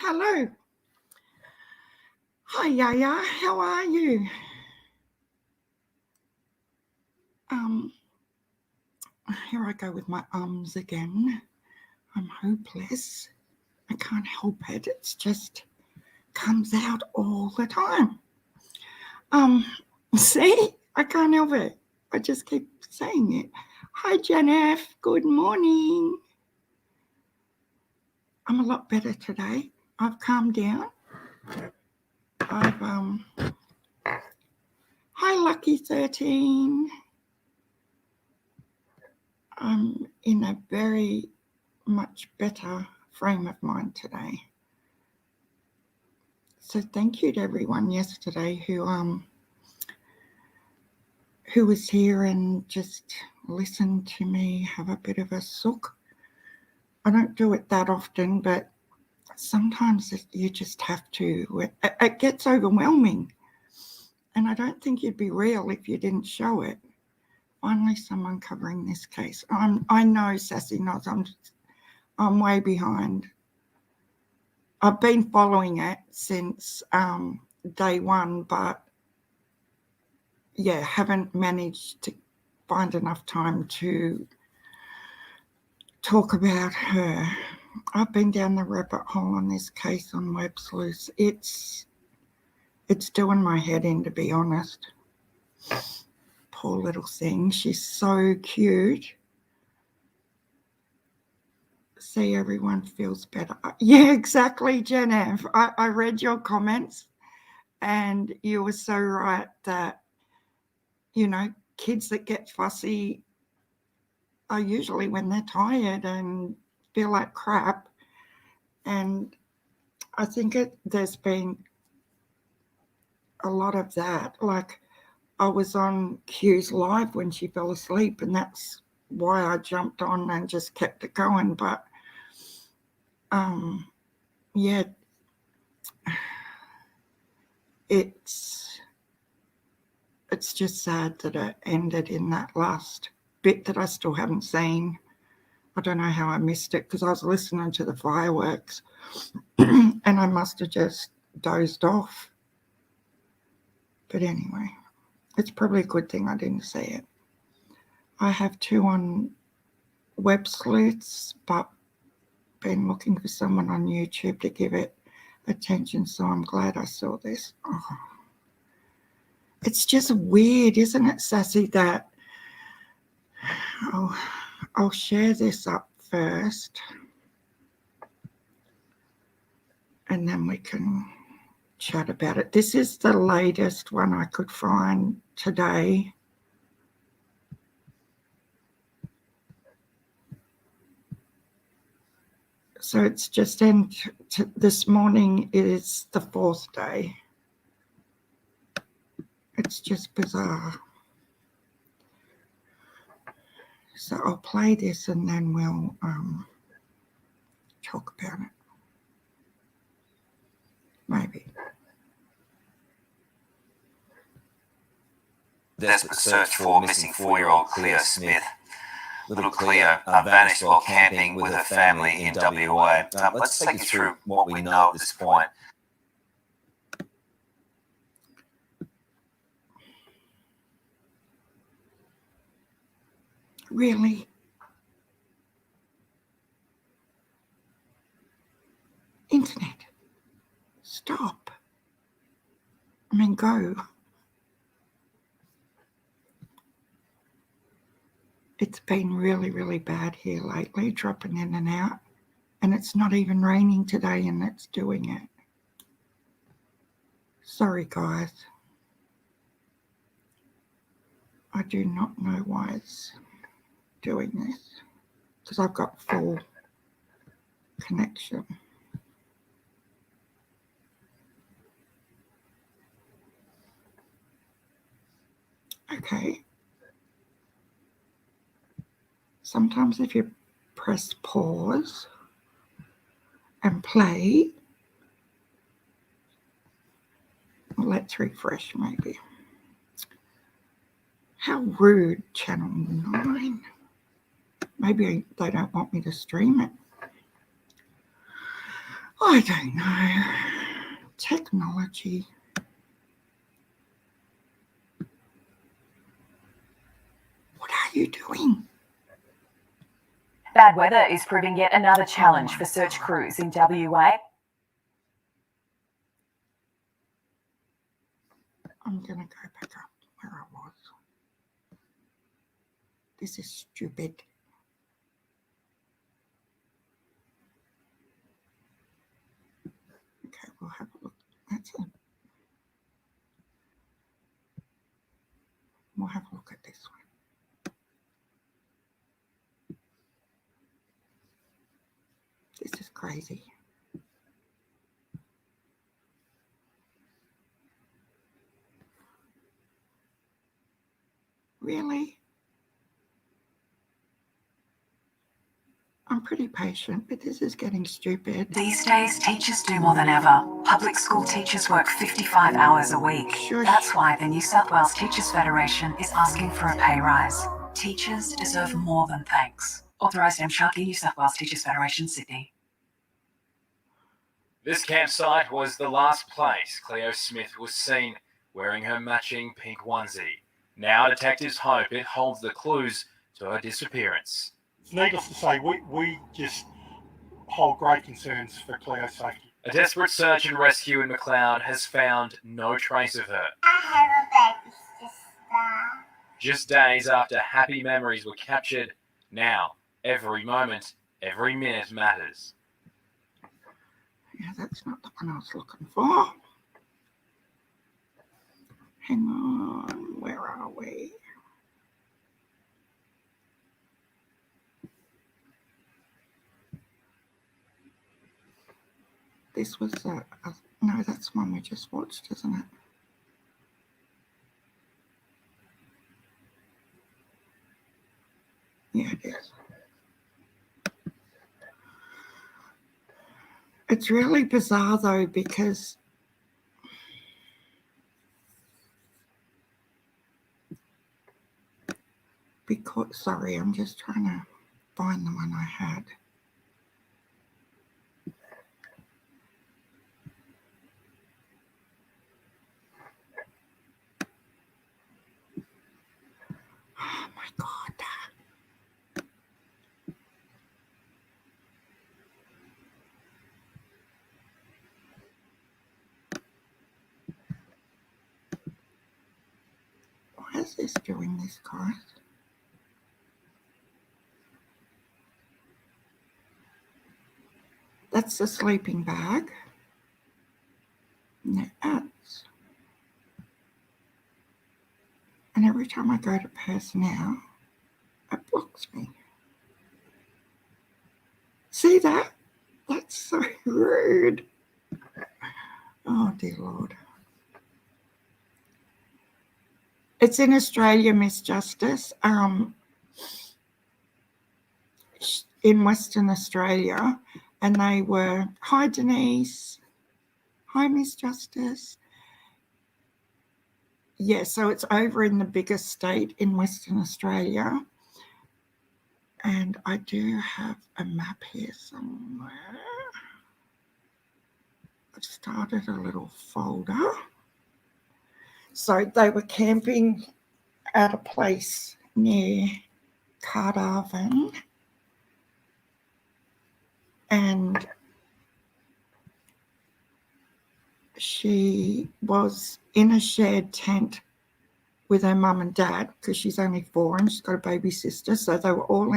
Hello. Hi, Yaya. How are you? Here I go with my ums again. I'm hopeless. I can't help it. It's just comes out all the time. See? I can't help it. I just keep saying it. Hi, Jen F. Good morning. I'm a lot better today. I've calmed down. Hi, Lucky 13. I'm in a very much better frame of mind today. So thank you to everyone yesterday who was here and just listened to me have a bit of a sook. I don't do it that often, but sometimes you just have to. It gets overwhelming, and I don't think you'd be real if you didn't show it. Finally, someone covering this case. I know, Sassy Nods, I'm way behind. I've been following it since day one, but yeah, haven't managed to find enough time to talk about her. I've been down the rabbit hole on this case on Web Sleuths. It's doing my head in, to be honest. Poor little thing. She's so cute. See, everyone feels better. Yeah, exactly, Jen F. I read your comments, and you were so right that, kids that get fussy are usually when they're tired and feel like crap. And I think there's been a lot of that. Like, I was on Q's live when she fell asleep, and that's why I jumped on and just kept it going. But yeah, it's just sad that it ended in that last bit that I still haven't seen. I don't know how I missed it because I was listening to the fireworks and I must have just dozed off. But anyway, it's probably a good thing I didn't see it. I have 2 on Web Sleuths, but been looking for someone on YouTube to give it attention, so I'm glad I saw this. Oh. It's just weird, isn't it, Sassy, that I'll share this up first and then we can chat about it. This is the latest one I could find today. So it's just this morning is the 4th day. It's just bizarre. So I'll play this and then we'll talk about it. Maybe. Desperate search for missing 4-year-old Cleo Smith. Little Cleo vanished while camping with her family in WA. Let's take you through what we know at this point. Really? Internet, stop. I mean, go. It's been really, really bad here lately, dropping in and out. And it's not even raining today and it's doing it. Sorry, guys. I do not know why it's doing this because I've got full connection. Okay. Sometimes if you press pause and play, let's refresh maybe. How rude, Channel 9. Maybe they don't want me to stream it. I don't know. Technology. What are you doing? Bad weather is proving yet another challenge for search crews in WA. I'm going to go back up where I was. This is stupid. Okay, we'll have a look. That's it. We'll have a look at this one. This is crazy. Really? I'm pretty patient, but this is getting stupid. These days, teachers do more than ever. Public school teachers work 55 hours a week. Shush. That's why the New South Wales Teachers Federation is asking for a pay rise. Teachers deserve more than thanks. Authorised M. Sharkey, New South Wales Teachers Federation, Sydney. This campsite was the last place Cleo Smith was seen wearing her matching pink onesie. Now detectives hope it holds the clues to her disappearance. Needless to say, we just hold great concerns for Cleo's safety. A desperate search and rescue in McLeod has found no trace of her. I have a baby sister. Just days after happy memories were captured, now every moment, every minute matters. Yeah, that's not the one I was looking for. Hang on, where are we? This was no, that's one we just watched, isn't it? Yeah, it is. It's really bizarre though, because sorry, I'm just trying to find the one I had. Oh my God. Why is this doing this, guys? That's the sleeping bag. And the ads. And every time I go to personnel, it blocks me. See that? That's so rude. Oh, dear Lord. It's in Australia, Miss Justice. In Western Australia. And they were, hi, Denise. Hi, Miss Justice. Yeah, so it's over in the biggest state in Western Australia. And I do have a map here somewhere. I've started a little folder. So they were camping at a place near Cardarvin. And she was in a shared tent with her mum and dad because she's only 4 and she's got a baby sister. So they were all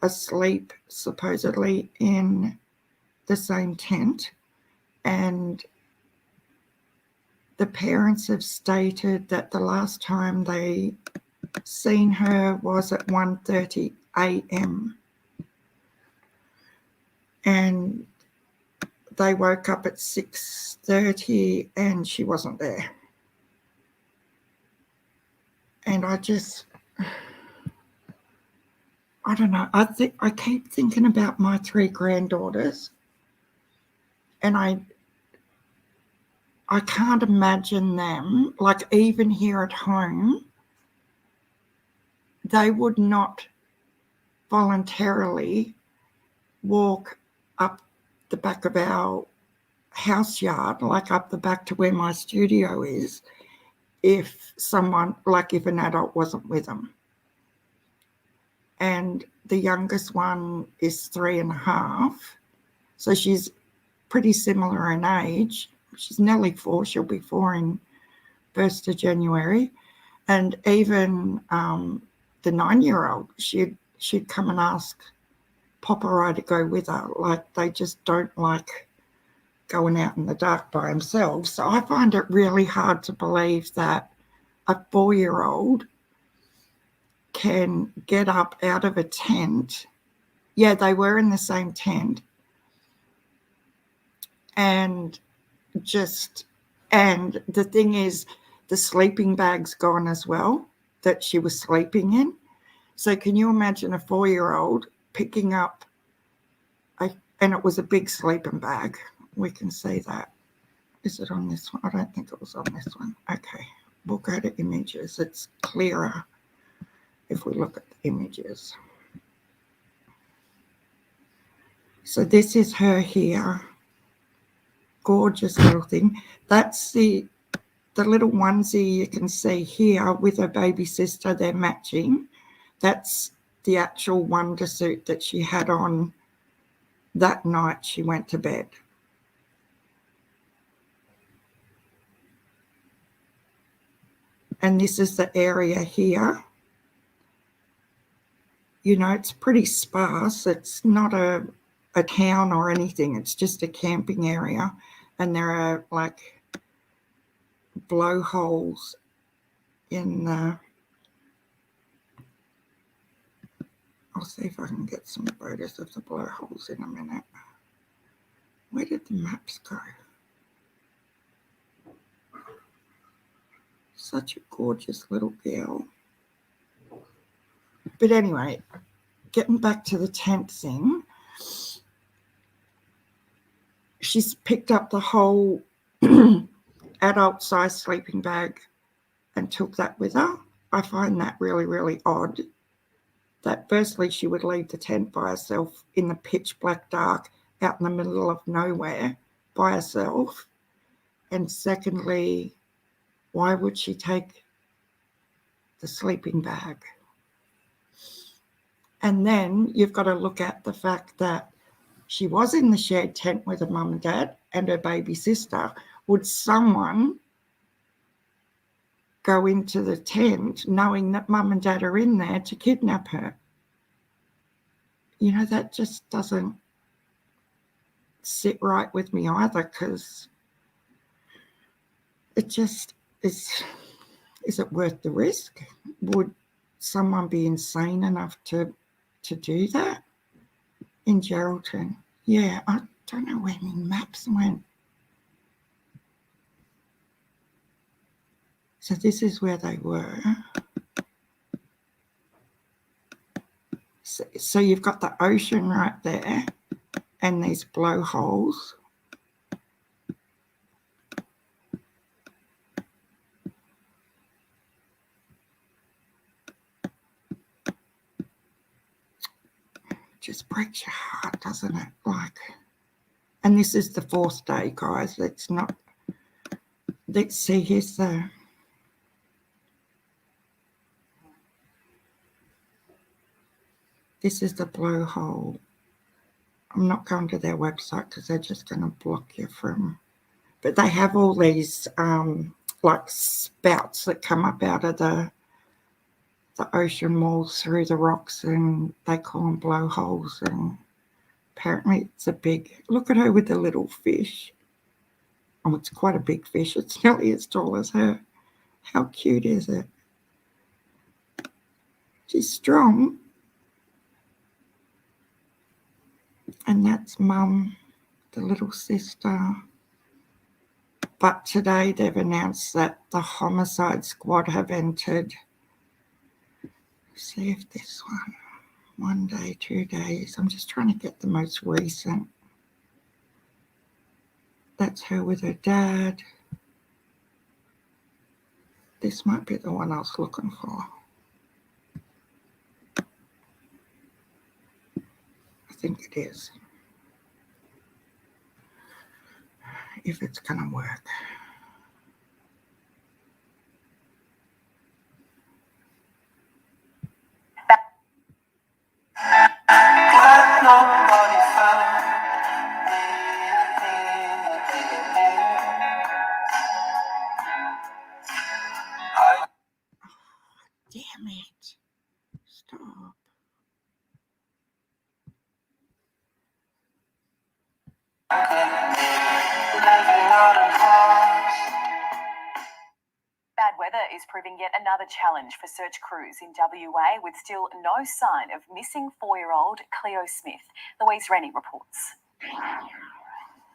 asleep, supposedly, in the same tent. And the parents have stated that the last time they seen her was at 1:30 a.m. And they woke up at 6:30 and she wasn't there. And I don't know. I keep thinking about my 3 granddaughters, and I can't imagine them, like even here at home, they would not voluntarily walk up the back of our house yard, like up the back to where my studio is, if someone, like if an adult wasn't with them. And the youngest one is 3.5. So she's pretty similar in age. She's nearly 4. She'll be 4 in 1st of January. And even the 9-year-old, she'd come and ask Papa or I to go with her. Like, they just don't like going out in the dark by themselves. So I find it really hard to believe that a 4-year-old can get up out of a tent. Yeah, they were in the same tent. And the thing is, the sleeping bag's gone as well that she was sleeping in. So can you imagine a 4-year-old picking up and it was a big sleeping bag. We can see that. Is it on this one? I don't think it was on this one. Okay, we'll go to images. It's clearer if we look at the images. So this is her here. Gorgeous little thing. That's the little onesie you can see here with her baby sister. They're matching. That's the actual wonder suit that she had on that night she went to bed. And this is the area here. You know, it's pretty sparse. It's not a town or anything. It's just a camping area. And there are like blowholes in the... I'll see if I can get some photos of the blowholes in a minute. Where did the maps go? Such a gorgeous little girl. But anyway, getting back to the tent thing, she's picked up the whole adult-sized sleeping bag and took that with her. I find that really, really odd. That firstly, she would leave the tent by herself in the pitch black dark out in the middle of nowhere by herself. And secondly, why would she take the sleeping bag? And then you've got to look at the fact that she was in the shared tent with her mum and dad and her baby sister. Would someone go into the tent knowing that mum and dad are in there to kidnap her? You know, that just doesn't sit right with me either, because it just is it worth the risk? Would someone be insane enough to do that in Geraldton? Yeah, I don't know where my maps went. So this is where they were. So you've got the ocean right there and these blowholes. Just breaks your heart, doesn't it? Like, and this is the 4th day, guys. It's not, let's see, here's the... This is the blowhole. I'm not going to their website because they're just going to block you from... But they have all these like spouts that come up out of the ocean walls through the rocks, and they call them blowholes. And apparently it's a big... Look at her with the little fish. Oh, it's quite a big fish. It's nearly as tall as her. How cute is it? She's strong. And that's Mum, the little sister. But today they've announced that the Homicide squad have entered. See if this one day, 2 days. I'm just trying to get the most recent. That's her with her dad. This might be the one I was looking for. I think it is. if it's going to work. Damn it. Stop. Bad weather is proving yet another challenge for search crews in WA, with still no sign of missing 4-year-old Cleo Smith. Louise Rennie reports.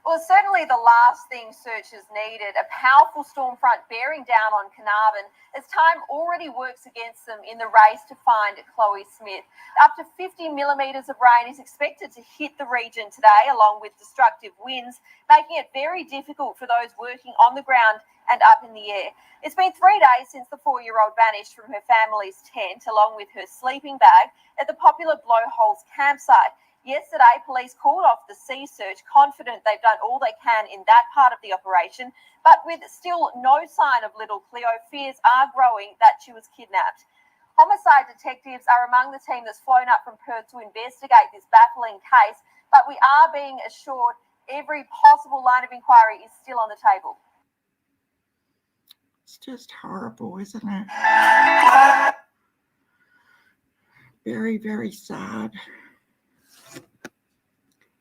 Well, certainly the last thing searchers needed, a powerful storm front bearing down on Carnarvon, as time already works against them in the race to find Chloe Smith. Up to 50 millimetres of rain is expected to hit the region today, along with destructive winds, making it very difficult for those working on the ground and up in the air. It's been 3 days since the 4-year-old vanished from her family's tent, along with her sleeping bag, at the popular Blowholes campsite. Yesterday, police called off the sea search, confident they've done all they can in that part of the operation, but with still no sign of little Cleo, fears are growing that she was kidnapped. Homicide detectives are among the team that's flown up from Perth to investigate this baffling case, but we are being assured every possible line of inquiry is still on the table. It's just horrible, isn't it? Very, very sad.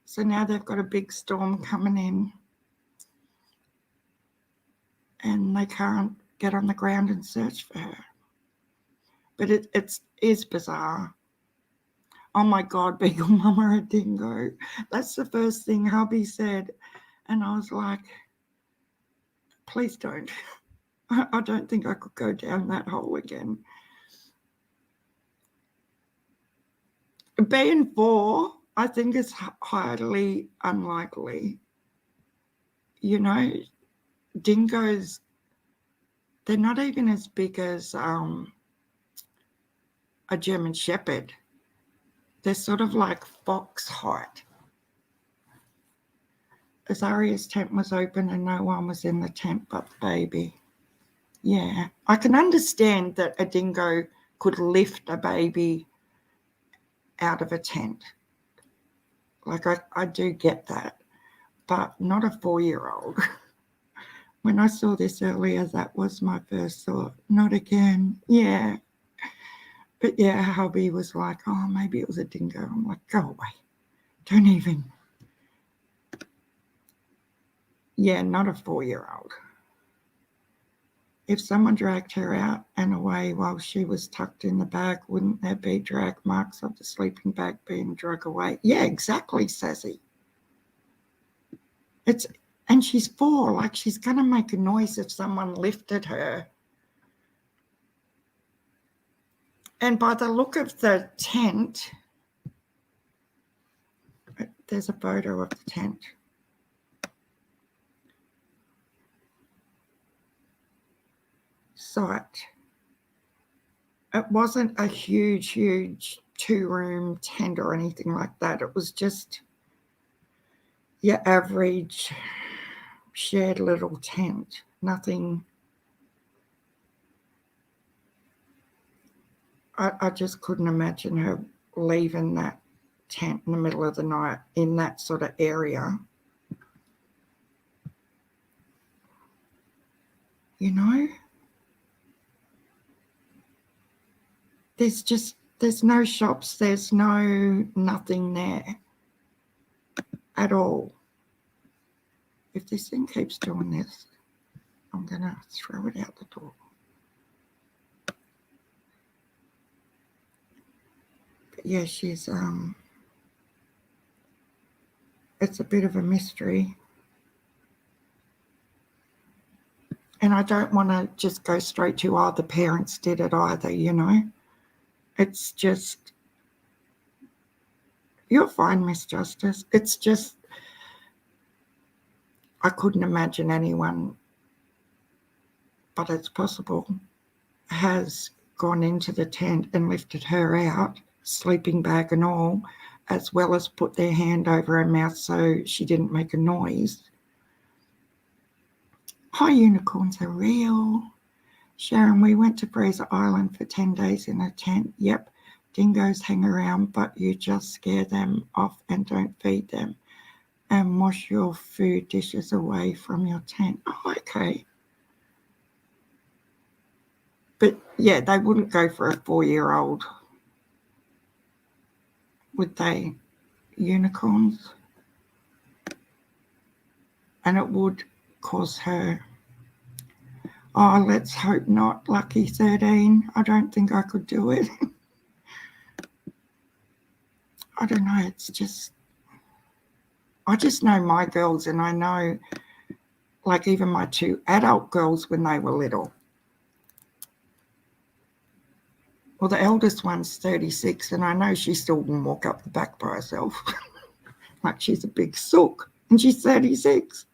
So now they've got a big storm coming in and they can't get on the ground and search for her. But it is bizarre. Oh my God, Beagle Mama a dingo. That's the first thing hubby said. And I was like, please don't. I don't think I could go down that hole again. Being 4, I think it's highly unlikely. You know, dingoes, they're not even as big as a German Shepherd. They're sort of like fox height. Azaria's tent was open and no one was in the tent but baby. Yeah, I can understand that a dingo could lift a baby out of a tent. Like I do get that, but not a 4-year-old. When I saw this earlier, that was my first thought. Not again. Yeah. But yeah, hubby was like, oh, maybe it was a dingo. I'm like, go away. Don't even. Yeah, not a 4-year-old. If someone dragged her out and away while she was tucked in the bag, wouldn't there be drag marks of the sleeping bag being dragged away? Yeah, exactly, Sassy. And she's 4, like she's going to make a noise if someone lifted her. And by the look of the tent, there's a photo of the tent. Site. It wasn't a huge 2-room tent or anything like that. It was just your average shared little tent. Nothing. I just couldn't imagine her leaving that tent in the middle of the night in that sort of area. You know? There's no shops, there's nothing there at all. If this thing keeps doing this, I'm going to throw it out the door. But yeah, she's, it's a bit of a mystery. And I don't want to just go straight to, oh, the parents did it either, you know. It's just, you're fine, Miss Justice. It's just, I couldn't imagine anyone, but it's possible, has gone into the tent and lifted her out, sleeping bag and all, as well as put their hand over her mouth so she didn't make a noise. High unicorns are real. Sharon, we went to Fraser Island for 10 days in a tent. Yep, dingoes hang around, but you just scare them off and don't feed them. And wash your food dishes away from your tent. Oh, okay. But yeah, they wouldn't go for a 4-year-old, would they? Unicorns. And it would cause her. Oh, let's hope not. Lucky 13. I don't think I could do it. I don't know. It's just, I just know my girls, and I know, like, even my 2 adult girls when they were little. Well, the eldest one's 36, and I know she still can walk up the back by herself. Like she's a big sook, and she's 36.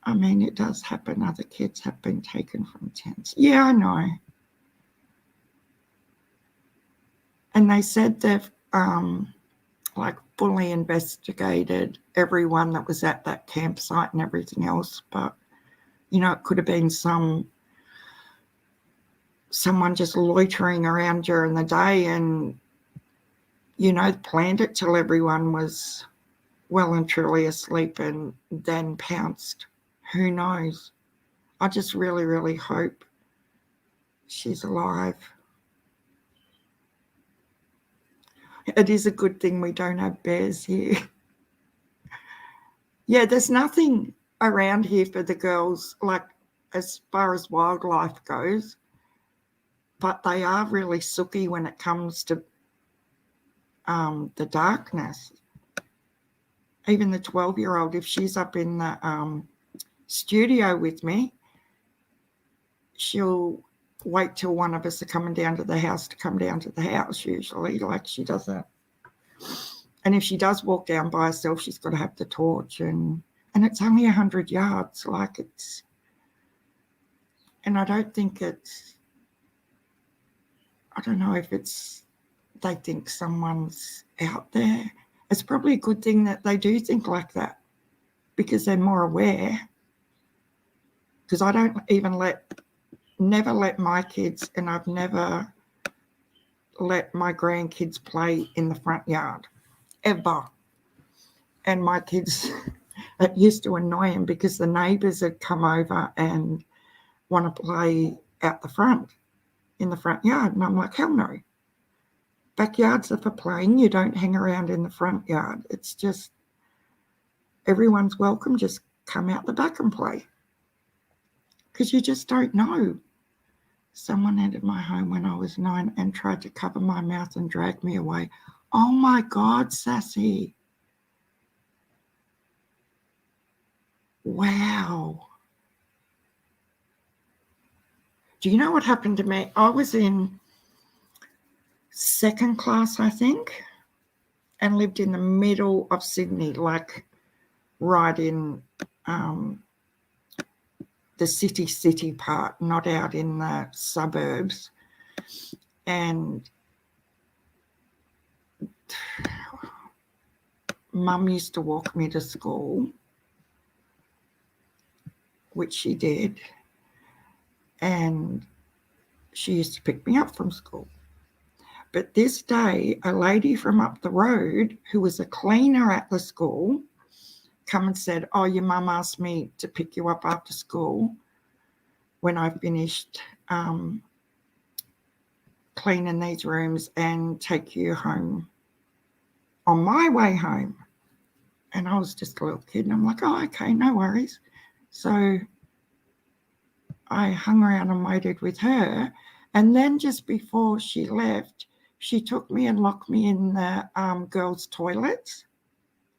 I mean, it does happen. Other kids have been taken from tents. Yeah, I know. And they said they've like fully investigated everyone that was at that campsite and everything else. But, you know, it could have been someone just loitering around during the day and, you know, planned it till everyone was well and truly asleep and then pounced. Who knows? I just really, really hope she's alive. It is a good thing we don't have bears here. Yeah, there's nothing around here for the girls, like as far as wildlife goes, but they are really sooky when it comes to the darkness. Even the 12-year-old, if she's up in the studio with me, she'll wait till one of us are coming down to the house to come down to the house usually. Like she doesn't. And if she does walk down by herself, she's got to have the torch, and it's only 100 yards. Like it's, and I don't think it's, I don't know if it's, they think someone's out there. It's probably a good thing that they do think like that because they're more aware. Because I don't even never let my kids, and I've never let my grandkids play in the front yard, ever. And my kids, it used to annoy them because the neighbours had come over and want to play out the front, in the front yard. And I'm like, hell no. Backyards are for playing. You don't hang around in the front yard. It's just, everyone's welcome. Just come out the back and play. Because you just don't know. Someone entered my home when I was 9 and tried to cover my mouth and drag me away. Oh my God, Sassy. Wow. Do you know what happened to me? I was in 2nd class, I think, and lived in the middle of Sydney, like right in the city part, not out in the suburbs. And Mum used to walk me to school, which she did, and she used to pick me up from school. But this day, a lady from up the road who was a cleaner at the school come and said, oh, your mum asked me to pick you up after school when I finished cleaning these rooms and take you home on my way home. And I was just a little kid, and I'm like, oh, okay, no worries. So I hung around and waited with her. And then just before she left, she took me and locked me in the girls' toilets,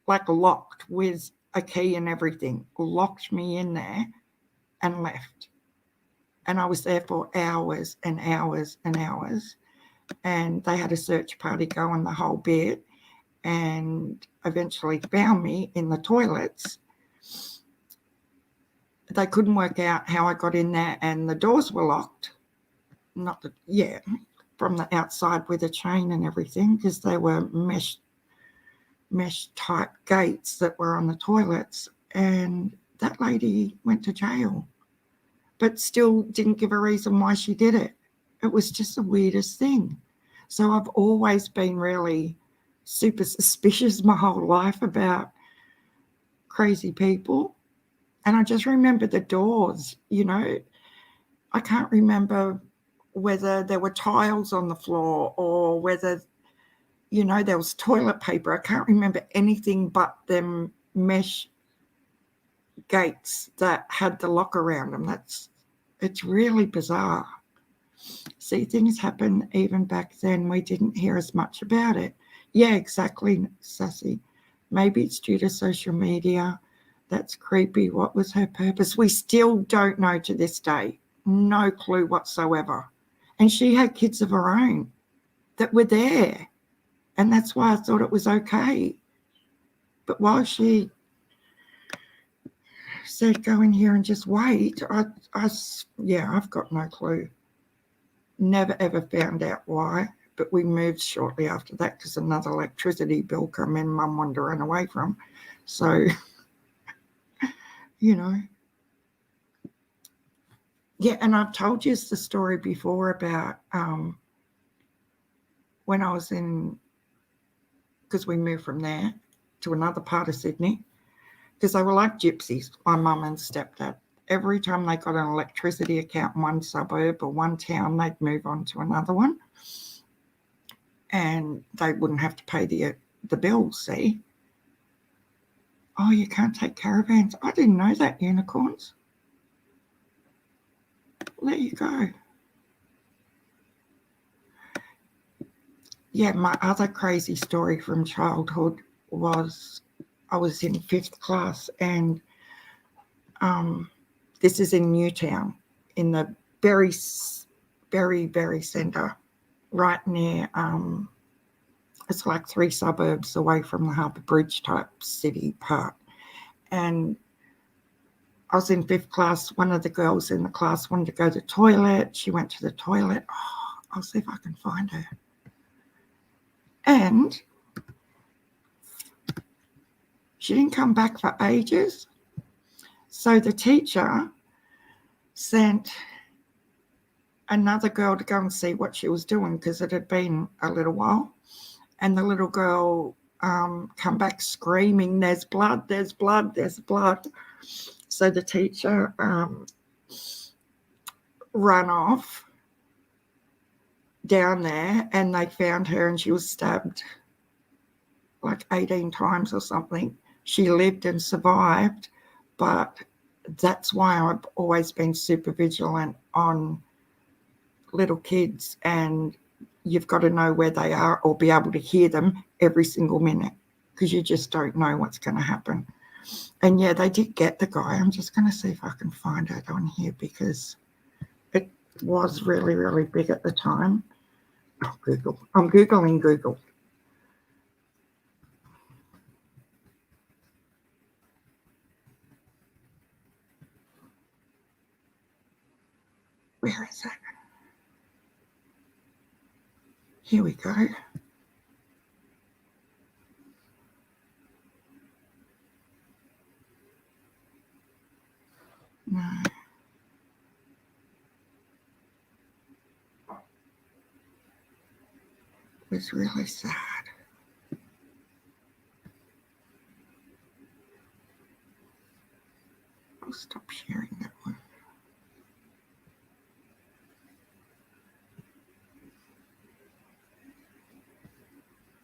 like locked with a key and everything, locked me in there and left. And I was there for hours and hours and hours. And they had a search party going the whole bit, and eventually found me in the toilets. They couldn't work out how I got in there, and the doors were locked. From the outside with a chain and everything, because they were mesh type gates that were on the toilets. And that lady went to jail, but still didn't give a reason why she did it. It was just the weirdest thing. So I've always been really super suspicious my whole life about crazy people. And I just remember the doors, you know. I can't remember whether there were tiles on the floor or whether, you know, there was toilet paper. I can't remember anything but them mesh gates that had the lock around them. It's really bizarre. See, things happen even back then. We didn't hear as much about it. Yeah, exactly, Sassy. Maybe it's due to social media. That's creepy. What was her purpose? We still don't know to this day. No clue whatsoever. And she had kids of her own that were there. And that's why I thought it was okay. But while she said go in here and just wait, I've got no clue. Never ever found out why, but we moved shortly after that because another electricity bill came in Mum wanted to run away from. So, you know. Yeah, and I've told you the story before about when I was in, because we moved from there to another part of Sydney, because they were like gypsies, my mum and stepdad. Every time they got an electricity account in one suburb or one town, they'd move on to another one. And they wouldn't have to pay the bills, see? Oh, you can't take caravans. I didn't know that, unicorns. Well, there you go. Yeah, my other crazy story from childhood was I was in 5th class and this is in Newtown, in the very, very, very centre, right near, it's like 3 suburbs away from the Harbour Bridge type city part. And I was in 5th class. One of the girls in the class wanted to go to the toilet. She went to the toilet. Oh, I'll see if I can find her. And she didn't come back for ages. So the teacher sent another girl to go and see what she was doing because it had been a little while. And the little girl come back screaming, there's blood, there's blood, there's blood. So the teacher ran off down there and they found her and she was stabbed like 18 times or something. She lived and survived, but that's why I've always been super vigilant on little kids, and you've got to know where they are or be able to hear them every single minute because you just don't know what's going to happen. And yeah, they did get the guy. I'm just going to see if I can find it on here because it was really, really big at the time. Oh, Google. I'm Googling Google. Where is it? Here we go. No. It was really sad. I'll stop sharing that one.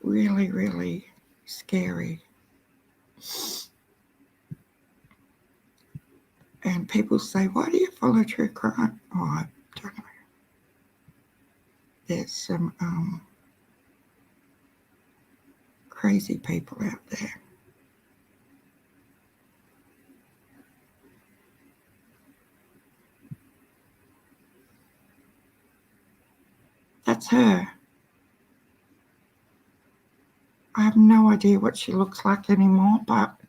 Really, really scary. And people say, why do you follow true crime? Oh, I don't know. There's some crazy people out there. That's her. I have no idea what she looks like anymore, but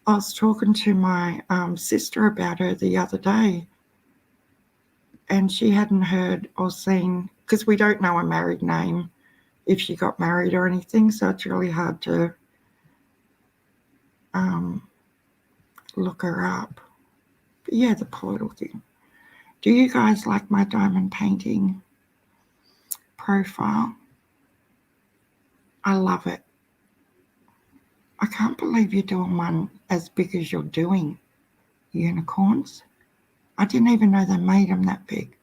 I was talking to my sister about her the other day, and she hadn't heard or seen, because we don't know her married name, if she got married or anything, so it's really hard to look her up. But yeah, the portal thing. Do you guys like my diamond painting profile? I love it. I can't believe you're doing one as big as you're doing unicorns. I didn't even know they made them that big.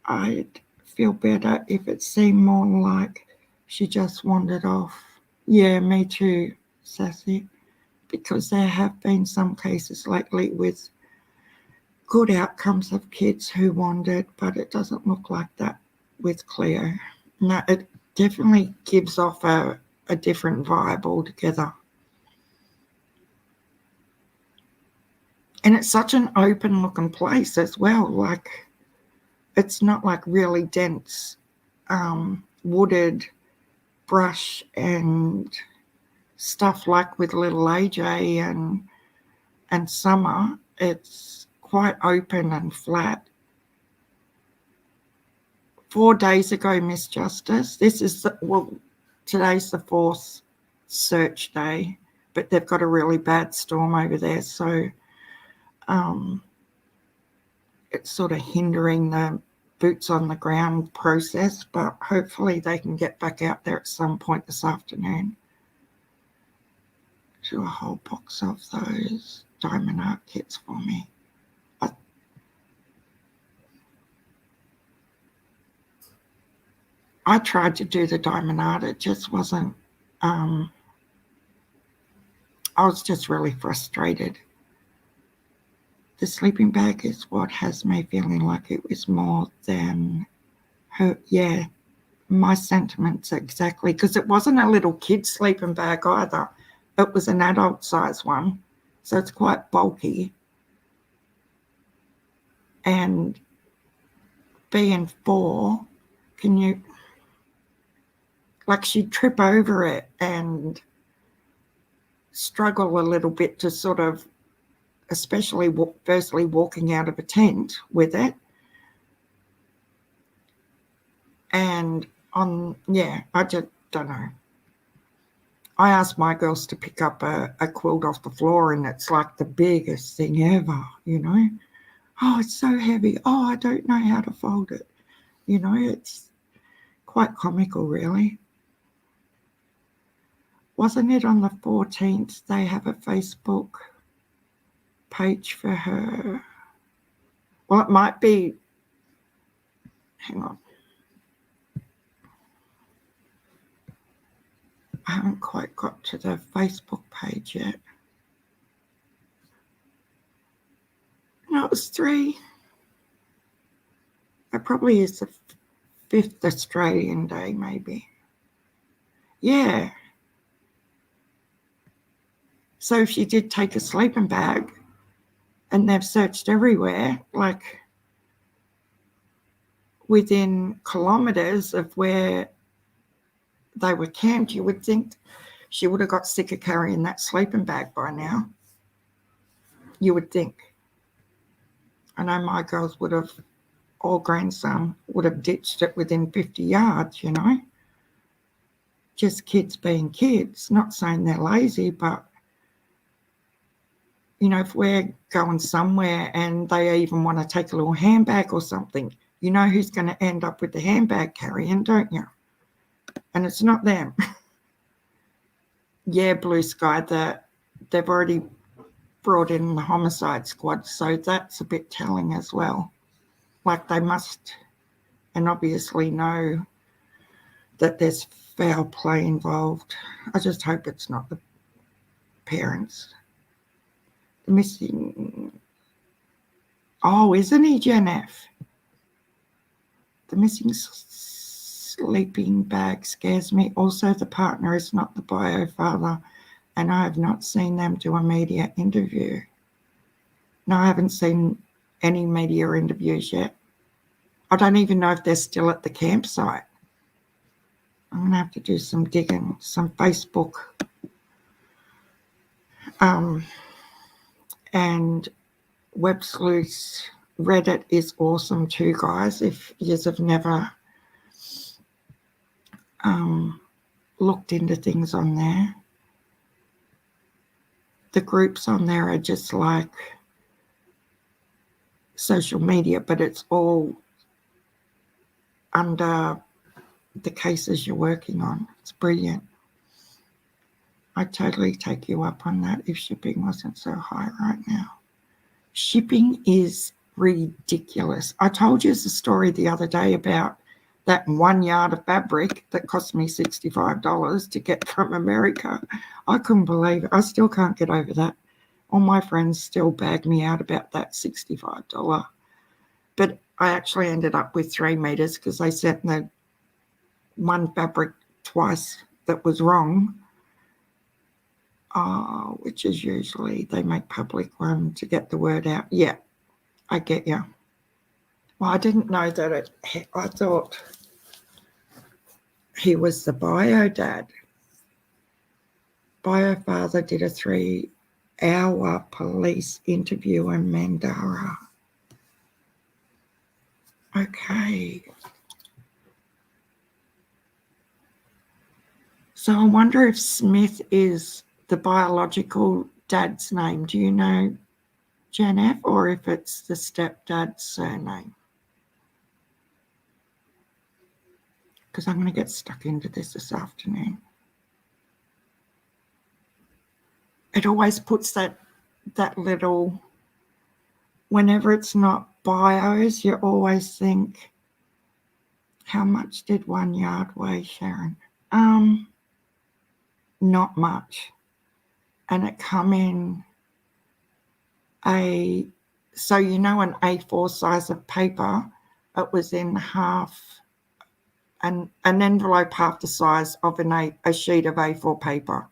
I'd feel better if it seemed more like she just wandered off. Yeah, me too, Sassy, because there have been some cases lately with good outcomes of kids who wandered, but it doesn't look like that with Cleo. No, it definitely gives off a different vibe altogether. And it's such an open looking place as well. Like, it's not like really dense wooded brush and stuff like with little AJ and Summer. It's quite open and flat. 4 days ago, Miss Justice, today's the 4th search day, but they've got a really bad storm over there, so it's sort of hindering the boots on the ground process, but hopefully they can get back out there at some point this afternoon. Do a whole box of those diamond art kits for me. I tried to do the diamond art, it just wasn't, I was just really frustrated. The sleeping bag is what has me feeling like it was more than her. Yeah, my sentiments exactly, because it wasn't a little kid sleeping bag either. It was an adult size one, so it's quite bulky. And being 4, can you, like, she'd trip over it and struggle a little bit to sort of, especially firstly walking out of a tent with it. And I just don't know. I asked my girls to pick up a quilt off the floor, and it's like the biggest thing ever, you know. Oh, it's so heavy. Oh, I don't know how to fold it. You know, it's quite comical, really. Wasn't it on the 14th they have a Facebook page for her? Well, it might be, hang on. I haven't quite got to the Facebook page yet. No, it was 3. It probably is the 5th Australian Day, maybe. Yeah. So if she did take a sleeping bag, and they've searched everywhere, like within kilometres of where they were camped, you would think she would have got sick of carrying that sleeping bag by now. You would think. I know my girls would have, or grandson would have ditched it within 50 yards, you know. Just kids being kids, not saying they're lazy, but, you know, if we're going somewhere and they even want to take a little handbag or something, you know who's going to end up with the handbag carrying, don't you? And it's not them. Yeah, Blue Sky, they've already brought in the homicide squad, so that's a bit telling as well. Like, they must, and obviously know that there's foul play involved. I just hope it's not the parents. The missing, oh, isn't he, Gen F? The missing sleeping bag scares me. Also, the partner is not the bio father, and I have not seen them do a media interview. No, I haven't seen any media interviews yet. I don't even know if they're still at the campsite. I'm going to have to do some digging, some Facebook. And Web Sleuths Reddit is awesome too, guys. If you have never looked into things on there. The groups on there are just like social media, but it's all under the cases you're working on. It's brilliant. I'd totally take you up on that if shipping wasn't so high right now. Shipping is ridiculous. I told you the story the other day about that 1 yard of fabric that cost me $65 to get from America. I couldn't believe it. I still can't get over that. All my friends still bag me out about that $65. But I actually ended up with 3 meters because they sent the one fabric twice that was wrong, which is usually they make public one to get the word out. Yeah, I get you. Well, I didn't know that I thought he was the bio dad. Bio father did a 3-hour police interview in Mandara. Okay. So I wonder if Smith is the biological dad's name. Do you know, Jan F., or if it's the stepdad's surname? Because I'm going to get stuck into this afternoon. It always puts that little, whenever it's not bios, you always think, how much did 1 yard weigh, Sharon? Not much. And it come in so you know an A4 size of paper, it was in half, an envelope half the size of a sheet of A4 paper,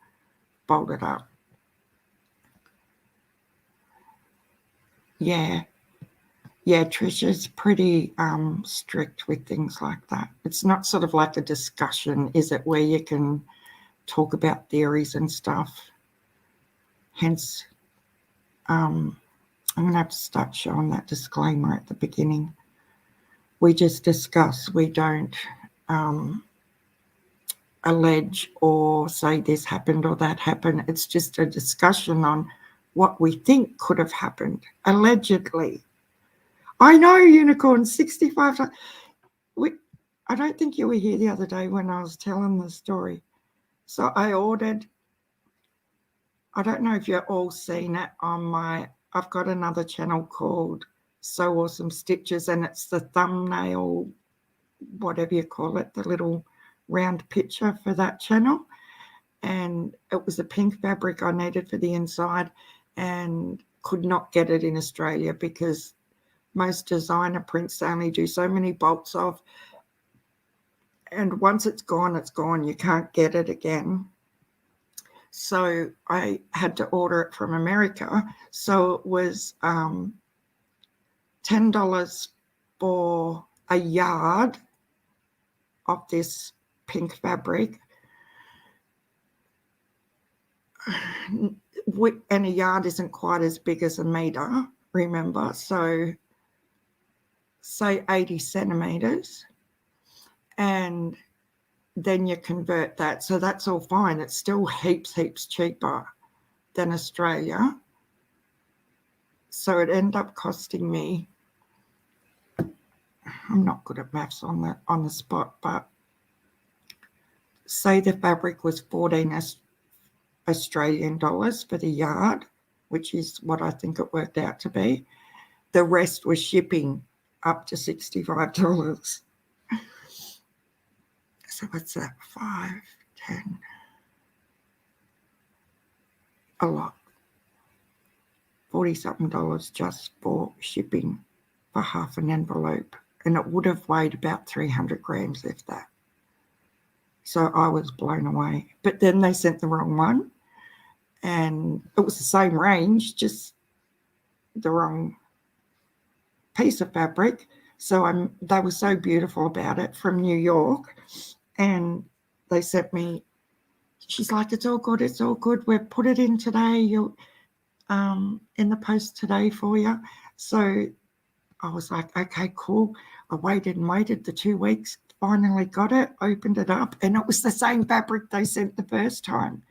folded up. Yeah, Trisha's pretty strict with things like that. It's not sort of like a discussion, is it, where you can talk about theories and stuff. Hence, I'm going to have to start showing that disclaimer at the beginning. We just discuss. We don't allege or say this happened or that happened. It's just a discussion on what we think could have happened, allegedly. I know, Unicorn, 65 times. I don't think you were here the other day when I was telling the story. So I ordered, I don't know if you've all seen it on I've got another channel called So Awesome Stitches, and it's the thumbnail, whatever you call it, the little round picture for that channel. And it was a pink fabric I needed for the inside and could not get it in Australia because most designer prints only do so many bolts of, and once it's gone, it's gone. You can't get it again. So I had to order it from America. So it was $10 for a yard of this pink fabric. And a yard isn't quite as big as a meter, remember? So say 80 centimeters, and then you convert that. So that's all fine. It's still heaps cheaper than Australia. So it ended up costing me, I'm not good at maths on the spot, but say the fabric was 14 Australian dollars for the yard, which is what I think it worked out to be. The rest was shipping up to $65. So what's that? 5, 10, a lot. $40-something just for shipping for half an envelope. And it would have weighed about 300 grams, if that. So I was blown away. But then they sent the wrong one. And it was the same range, just the wrong piece of fabric. So they were so beautiful about it, from New York. And they sent me, she's like, it's all good. We've put it in today. You'll in the post today for you. So I was like, okay, cool. I waited the 2 weeks. finally got it, opened it up, and it was the same fabric they sent the first time.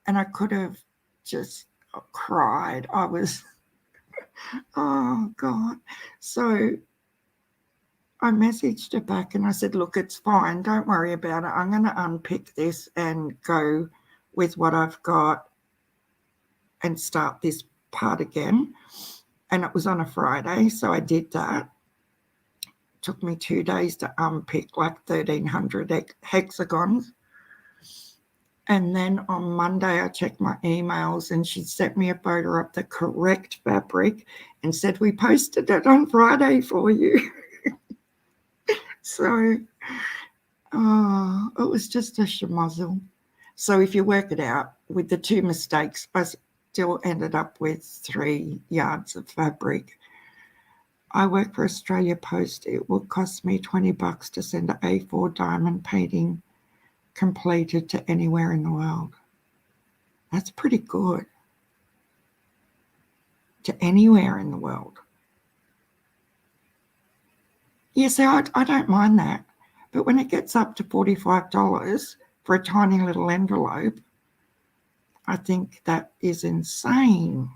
And I could have just cried. I was, oh God. So I messaged her back and I said, look, it's fine. Don't worry about it. I'm going to unpick this and go with what I've got and start this part again. And it was on a Friday, so I did that. Took me 2 days to unpick like 1,300 hexagons. And then on Monday, I checked my emails and she sent me a photo of the correct fabric and said, we posted it on Friday for you. So, it was just a schmozzle. So if you work it out, with the 2 mistakes, I still ended up with 3 yards of fabric. I work for Australia Post. It would cost me $20 to send an A4 diamond painting completed to anywhere in the world. That's pretty good. To anywhere in the world. Yeah, so I don't mind that. But when it gets up to $45 for a tiny little envelope, I think that is insane.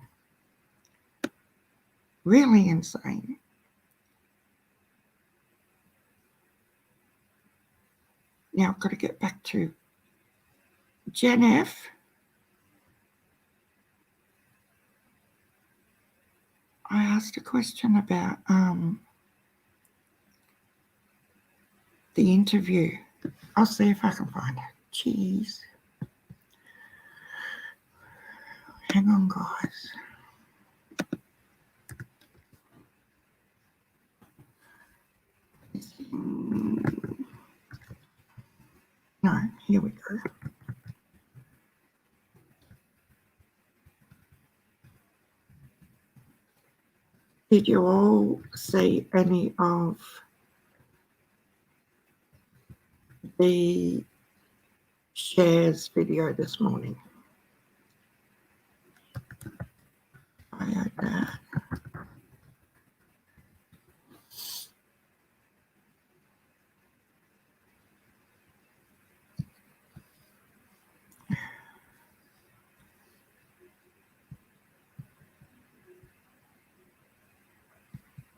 Really insane. Now I've got to get back to Jen F. I asked a question about the interview. I'll see if I can find it. Jeez. Hang on, guys. No, here we go. Did you all see any of the shares video this morning? I had that.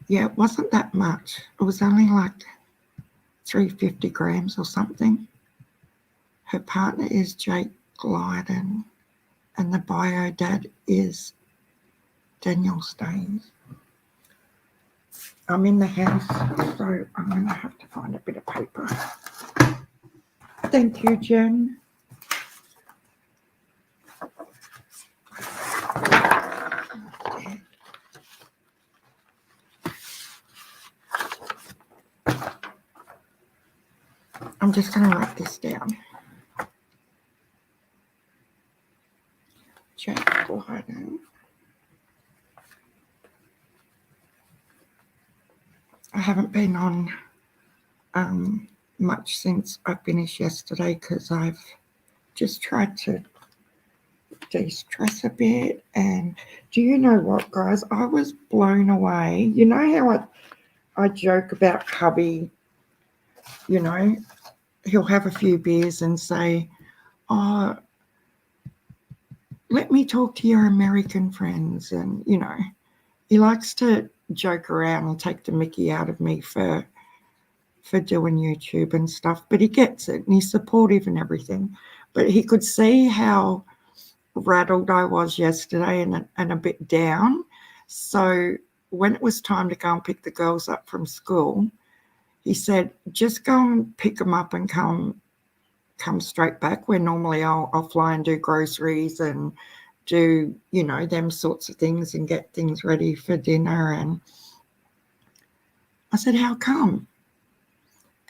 Yeah, it wasn't that much. It was only like 350 grams or something. Her partner is Jake Glyden, and the bio dad is Daniel Staines. I'm in the house, so I'm going to have to find a bit of paper. Thank you, Jen. I'm just going to write this down. Jake Glyden. I haven't been on much since I finished yesterday because I've just tried to de-stress a bit. And do you know what, guys? I was blown away. You know how I joke about hubby, you know, he'll have a few beers and say, oh, let me talk to your American friends. And, you know, he likes to joke around and take the mickey out of me for doing YouTube and stuff, but he gets it and he's supportive and everything. But he could see how rattled I was yesterday and a bit down. So when it was time to go and pick the girls up from school, he said, just go and pick them up and come straight back, where normally I'll fly and do groceries and do, you know, them sorts of things and get things ready for dinner. And I said, how come?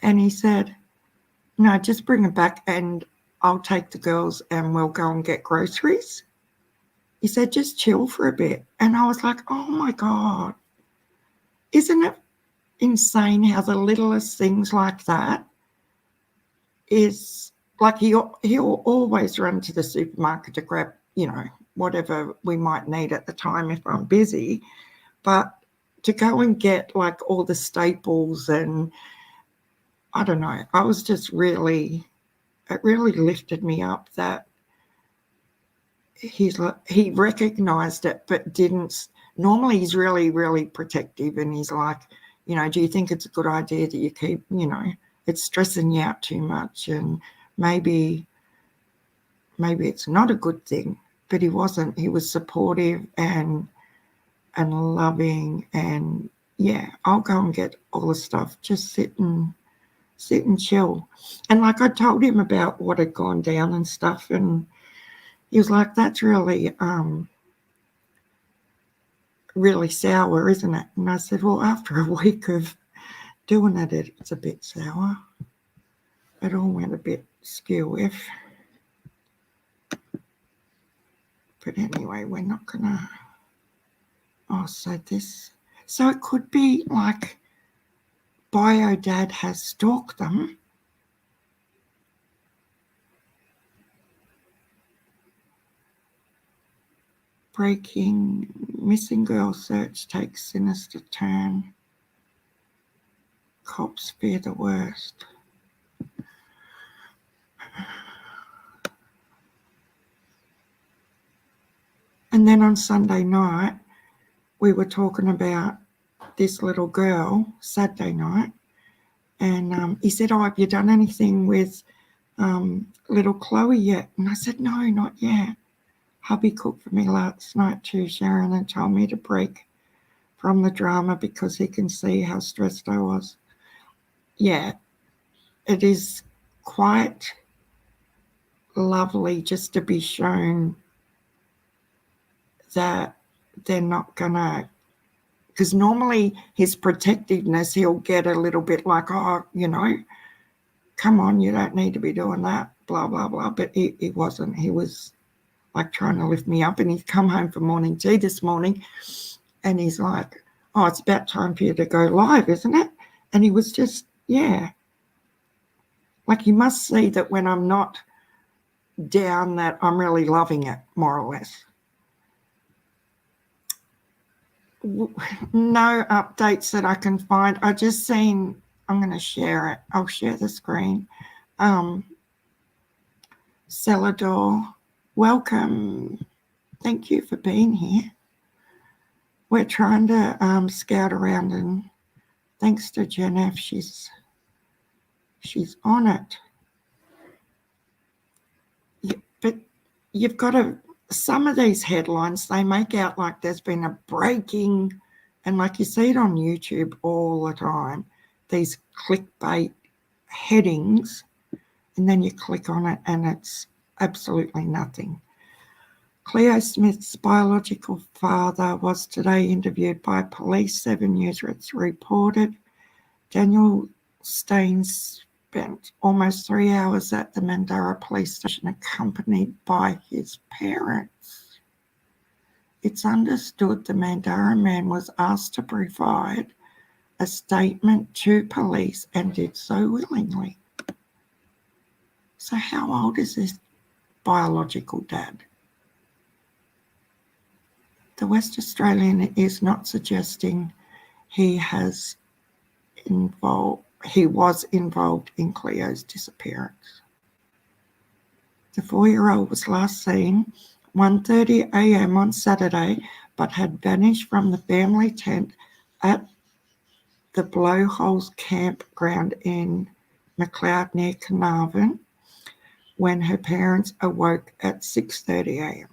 And he said, no, just bring them back and I'll take the girls and we'll go and get groceries. He said, just chill for a bit. And I was like, oh my God, isn't it insane how the littlest things like that is like he'll always run to the supermarket to grab, you know, whatever we might need at the time if I'm busy. But to go and get like all the staples and I don't know. I was just really, it really lifted me up that he recognized it, but didn't. Normally he's really, really protective, and he's like, you know, do you think it's a good idea that you keep, you know, it's stressing you out too much, and maybe it's not a good thing. But he wasn't. He was supportive and loving, and yeah, I'll go and get all the stuff. Just sit and chill. And like I told him about what had gone down and stuff, and he was like, that's really really sour, isn't it? And I said, well, after a week of doing it, it's a bit sour. It all went a bit skew-iff. But anyway, we're not gonna. Oh, so it could be like Bio Dad has stalked them. Breaking, missing girl search takes sinister turn. Cops fear the worst. And then on Sunday night, we were talking about this little girl, Saturday night, and he said, oh, have you done anything with little Chloe yet? And I said, no, not yet. Hubby cooked for me last night too, Sharon, and told me to break from the drama because he can see how stressed I was. Yeah, it is quite lovely just to be shown that they're not gonna, because normally his protectiveness, he'll get a little bit like, oh, you know, come on, you don't need to be doing that, blah, blah, blah. But he wasn't. He was like trying to lift me up, and he's come home for morning tea this morning, and he's like, oh, it's about time for you to go live, isn't it? And he was just, yeah. Like, he must see that when I'm not down, that I'm really loving it, more or less. No updates that I can find. I just seen, I'm going to share it. I'll share the screen. Celador, welcome. Thank you for being here. We're trying to scout around, and thanks to Jen F, she's on it. Yeah, but you've got to, some of these headlines, they make out like there's been a breaking, and like you see it on YouTube all the time, these clickbait headings, and then you click on it and it's absolutely nothing. Cleo Smith's biological father was today interviewed by police, 7 News reported. Daniel Staines spent almost 3 hours at the Mandurah police station accompanied by his parents. It's understood the Mandurah man was asked to provide a statement to police and did so willingly. So how old is this biological dad? The West Australian is not suggesting he was involved in Cleo's disappearance. The 4-year-old was last seen 1:30 a.m. on Saturday, but had vanished from the family tent at the Blowholes campground in McLeod near Carnarvon when her parents awoke at 6:30 a.m.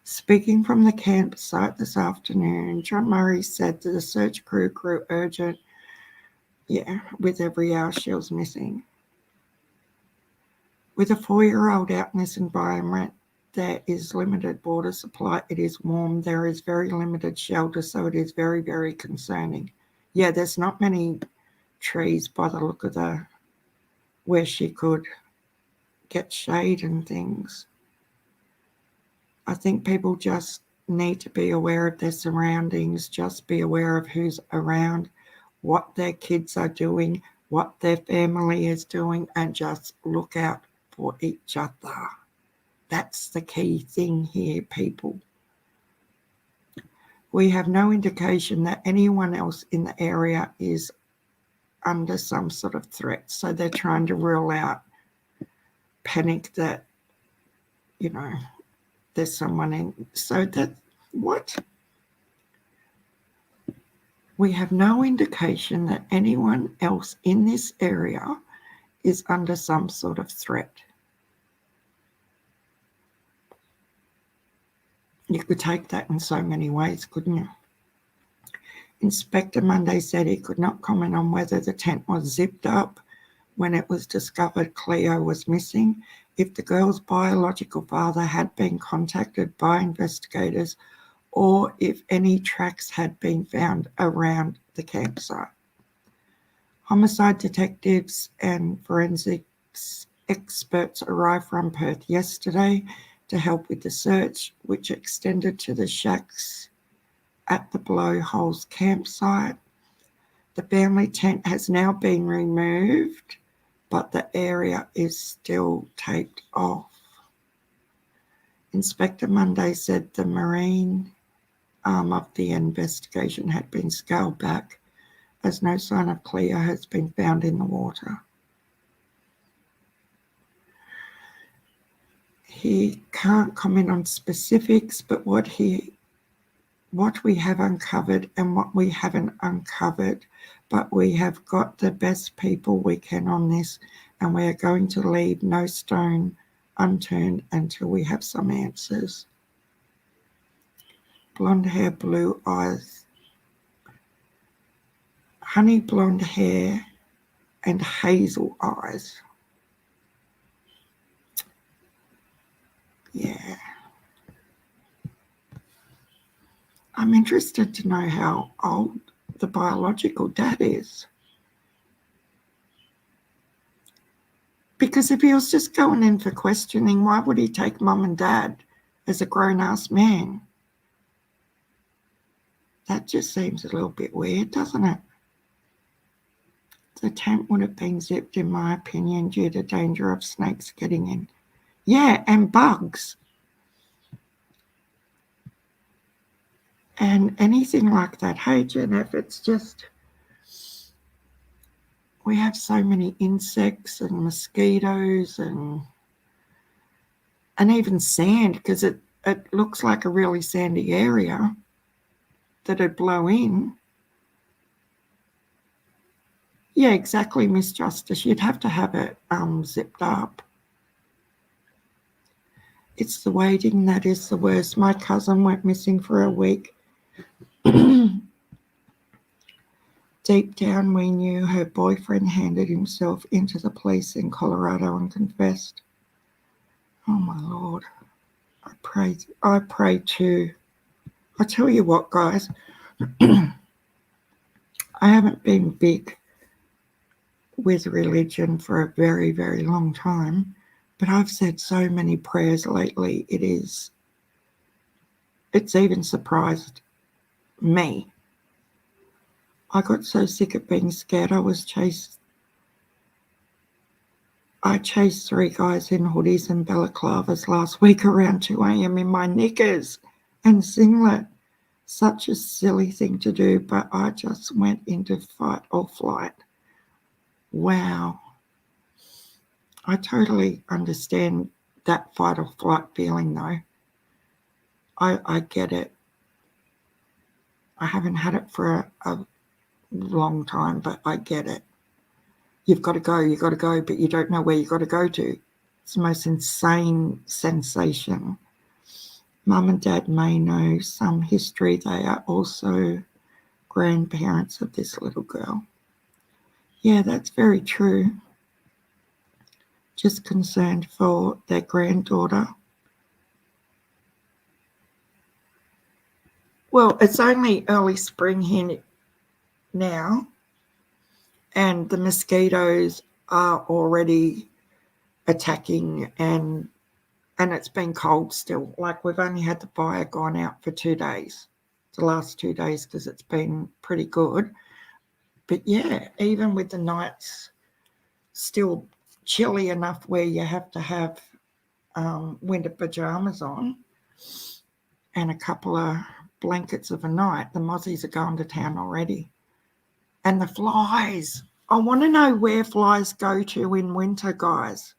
Speaking from the campsite this afternoon, John Murray said that the search crew grew urgent. Yeah, with every hour she was missing. With a 4-year-old out in this environment, there is limited water supply. It is warm. There is very limited shelter, so it is very, very concerning. Yeah, there's not many trees by the look of where she could get shade and things. I think people just need to be aware of their surroundings, just be aware of who's around, what their kids are doing, what their family is doing, and just look out for each other. That's the key thing here, people. We have no indication that anyone else in the area is under some sort of threat. So they're trying to rule out panic that, you know, there's someone in. So that, what? We have no indication that anyone else in this area is under some sort of threat. You could take that in so many ways, couldn't you? Inspector Monday said he could not comment on whether the tent was zipped up when it was discovered Cleo was missing, if the girl's biological father had been contacted by investigators, or if any tracks had been found around the campsite. Homicide detectives and forensics experts arrived from Perth yesterday to help with the search, which extended to the shacks at the Blowholes campsite. The family tent has now been removed, but the area is still taped off. Inspector Monday said the marine arm of the investigation had been scaled back as no sign of Cleo has been found in the water. He can't comment on specifics, but what we have uncovered and what we haven't uncovered, but we have got the best people we can on this, and we are going to leave no stone unturned until we have some answers. Blonde hair, blue eyes, honey blonde hair and hazel eyes. Yeah. I'm interested to know how old the biological dad is. Because if he was just going in for questioning, why would he take mum and dad as a grown-ass man? That just seems a little bit weird, doesn't it? The tent would have been zipped, in my opinion, due to danger of snakes getting in. Yeah, and bugs. And anything like that. Hey, Jen F, it's just, we have so many insects and mosquitoes and even sand, because it looks like a really sandy area that would blow in. Yeah, exactly, Miss Justice. You'd have to have it zipped up. It's the waiting that is the worst. My cousin went missing for a week. Deep down, we knew her boyfriend handed himself into the police in Colorado and confessed. Oh, my Lord. I pray too. I tell you what, guys, I haven't been big with religion for a very, very long time, but I've said so many prayers lately, it's even surprised me. I got so sick of being scared. I chased 3 guys in hoodies and balaclavas last week around 2 a.m. in my knickers and singlet. Such a silly thing to do, but I just went into fight or flight. Wow. I totally understand that fight or flight feeling, though. I get it. I haven't had it for a long time, but I get it. You've got to go, but you don't know where you've got to go to. It's the most insane sensation. Mum and Dad may know some history. They are also grandparents of this little girl. Yeah, that's very true. Just concerned for their granddaughter. Well, it's only early spring here now, and the mosquitoes are already attacking, and it's been cold still. Like, we've only had the fire gone out for 2 days, the last 2 days, because it's been pretty good. But yeah, even with the nights still chilly enough where you have to have winter pajamas on and a couple of blankets of a night, the mozzies are going to town already. And the flies, I want to know where flies go to in winter, guys,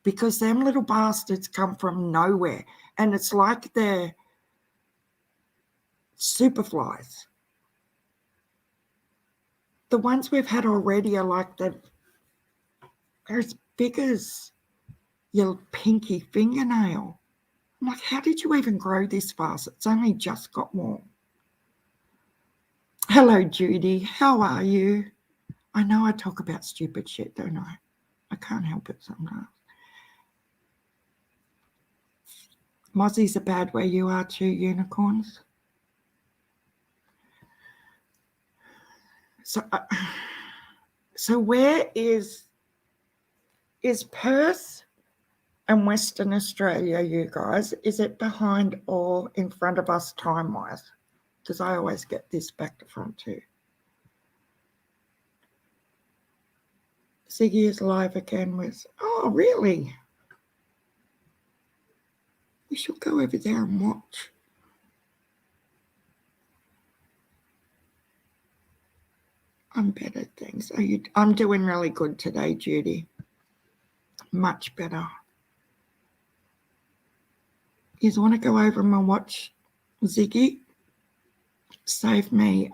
because them little bastards come from nowhere, and it's like they're super flies. The ones we've had already are like they're as big as your pinky fingernail. I'm like, how did you even grow this fast? It's only just got warm. Hello, Judy. How are you? I know I talk about stupid shit, don't I? I can't help it sometimes. Mozzie's a bad where you are too, unicorns. So where is Perth and Western Australia, you guys? Is it behind or in front of us time-wise? Because I always get this back to front too. Ziggy is live again with, oh, really? We should go over there and watch. I'm better, thanks. I'm doing really good today, Judy. Much better. You want to go over and watch Ziggy? Save me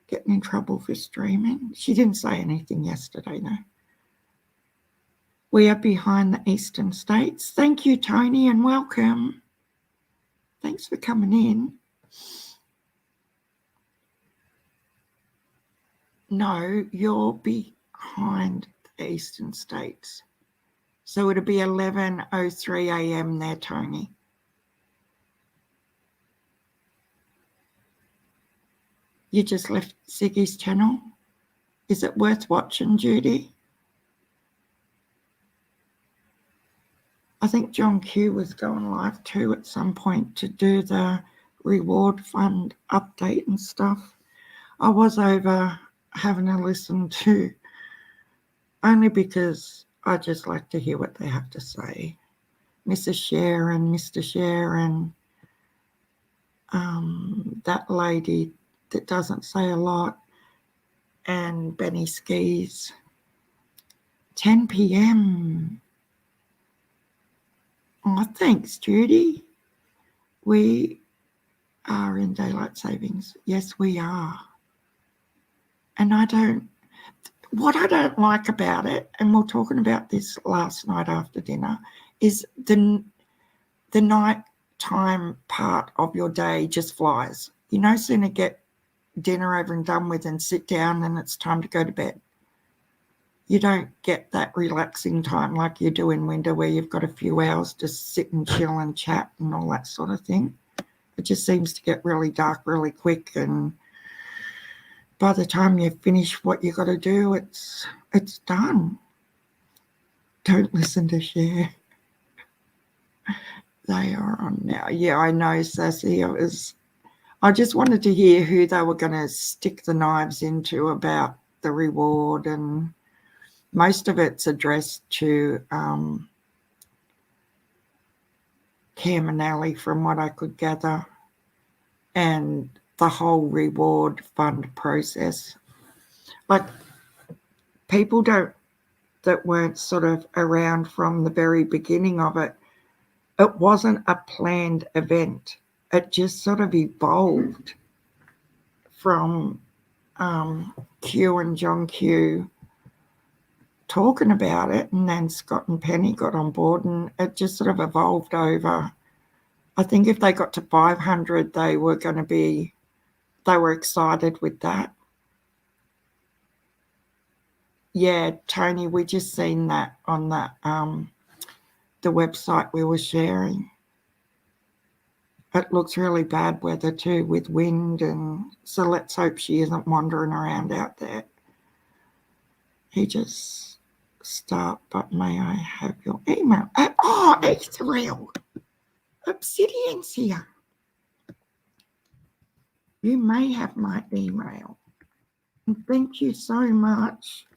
getting in trouble for streaming. She didn't say anything yesterday, no. We are behind the eastern states. Thank you, Tony, and welcome. Thanks for coming in. No, you're behind the eastern states. So it'll be 11:03 a.m. there, Tony. You just left Ziggy's channel. Is it worth watching, Judy? I think John Q was going live too at some point to do the reward fund update and stuff. I was over having a listen to, only because I just like to hear what they have to say. Mrs. Share and Mr. Share and that lady that doesn't say a lot, and Benny Skis. 10 p.m. Oh, thanks, Judy. We are in daylight savings. Yes, we are. And what I don't like about it, and we were talking about this last night after dinner, is the night-time part of your day just flies. You no sooner get dinner over and done with and sit down and it's time to go to bed. You don't get that relaxing time like you do in winter where you've got a few hours to sit and chill and chat and all that sort of thing. It just seems to get really dark really quick, and by the time you finish what you got to do, it's done. Don't listen to Cher. They are on now. Yeah, I know, Sassy. I just wanted to hear who they were going to stick the knives into about the reward, and most of it's addressed to Cam and Ali, from what I could gather, and the whole reward fund process. Like, people that weren't sort of around from the very beginning of it, it wasn't a planned event. It just sort of evolved from Q and John Q talking about it, and then Scott and Penny got on board, and it just sort of evolved over. I think if they got to 500, they were excited with that. Yeah, Tony, we just seen that on the website we were sharing. It looks really bad weather too, with wind, and so let's hope she isn't wandering around out there. He just start, but may I have your email? Oh, Israel. Obsidian's here. You may have my email. And thank you so much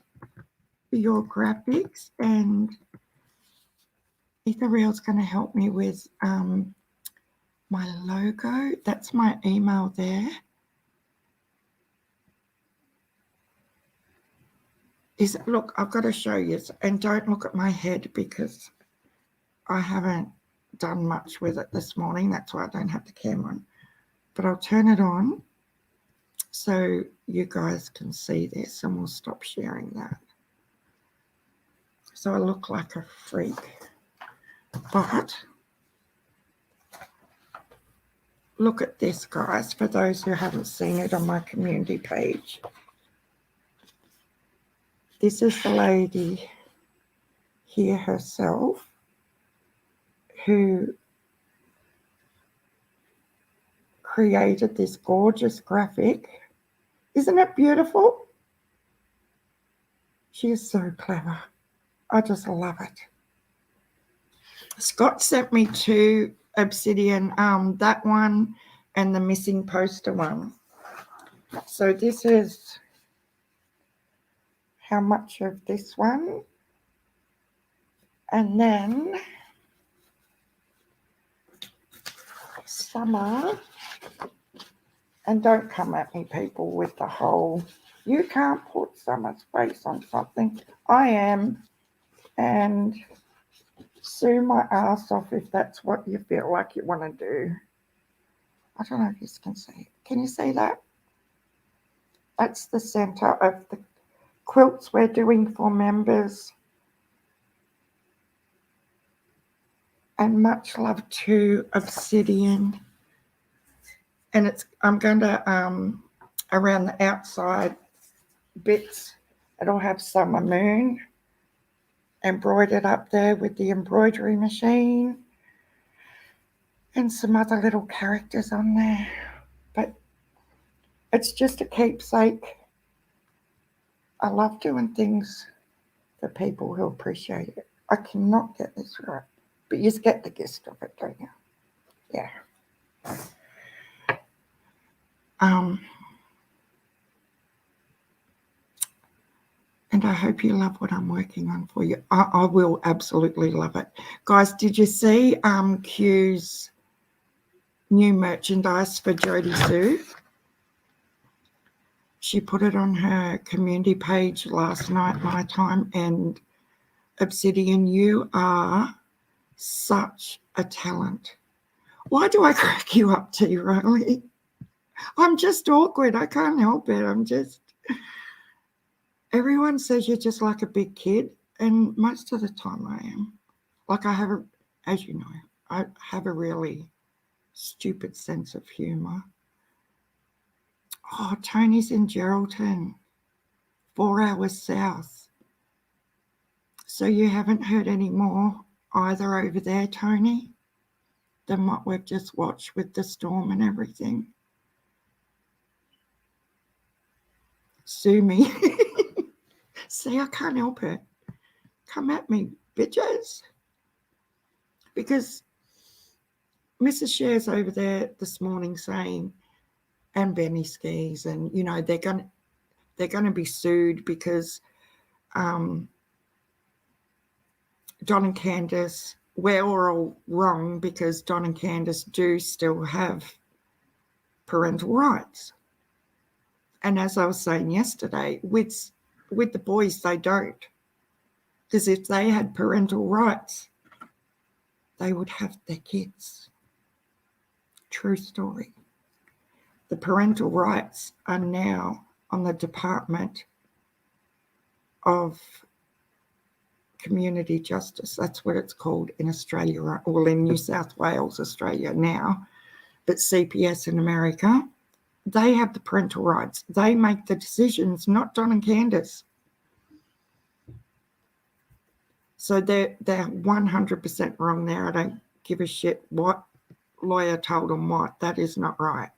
for your graphics, and Ethereal's going to help me with my logo. That's my email there. look, I've got to show you, and don't look at my head because I haven't done much with it this morning. That's why I don't have the camera on. But I'll turn it on so you guys can see this, and we'll stop sharing that. So I look like a freak. But look at this, guys, for those who haven't seen it on my community page. This is the lady here herself who created this gorgeous graphic. Isn't it beautiful? She is so clever. I just love it. Scott sent me 2 obsidian, that one and the missing poster one. So this is how much of this one. And then Summer, and don't come at me, people, with the whole, you can't put Summer's face on something. I am, and sue my ass off if that's what you feel like you want to do. I don't know if you can see it. Can you see that? That's the center of the quilts we're doing for members. And much love to Obsidian. And I'm going to, around the outside bits, it'll have Summer Moon embroidered up there with the embroidery machine and some other little characters on there. But it's just a keepsake. I love doing things for people who appreciate it. I cannot get this right, but you just get the gist of it, don't you? Yeah. And I hope you love what I'm working on for you. I will absolutely love it. Guys, did you see Q's new merchandise for Jodie Sue? She put it on her community page last night, my time, and Obsidian, you are such a talent. Why do I crack you up, T. Riley? I'm just awkward. I can't help it. Everyone says you're just like a big kid, and most of the time I am. Like as you know, I have a really stupid sense of humor. Oh, Tony's in Geraldton, 4 hours south. So you haven't heard any more either over there, Tony, than what we've just watched with the storm and everything. Sue me. See, I can't help it. Come at me, bitches. Because Mrs. Share's over there this morning saying, and Benny Skis, and you know they're going to be sued because Don and Candace, we're all wrong because Don and Candace do still have parental rights. And as I was saying yesterday, with the boys, they don't. Because if they had parental rights, they would have their kids. True story. The parental rights are now on the Department of Community Justice. That's what it's called in Australia, well, in New South Wales, Australia now. But CPS in America, they have the parental rights. They make the decisions, not Don and Candace. So they're 100% wrong there. I don't give a shit what lawyer told them what. That is not right.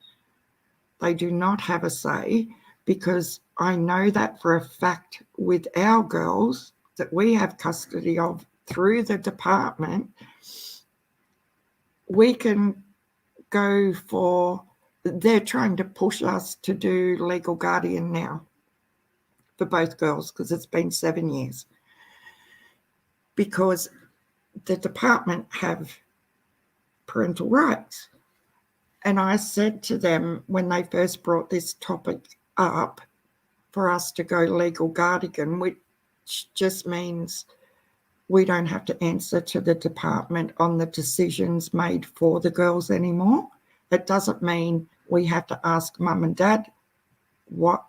They do not have a say, because I know that for a fact with our girls that we have custody of through the department, we can go for, they're trying to push us to do legal guardian now for both girls because it's been 7 years. Because the department have parental rights. And I said to them when they first brought this topic up for us to go legal guardian, which just means we don't have to answer to the department on the decisions made for the girls anymore. It doesn't mean we have to ask mum and dad what.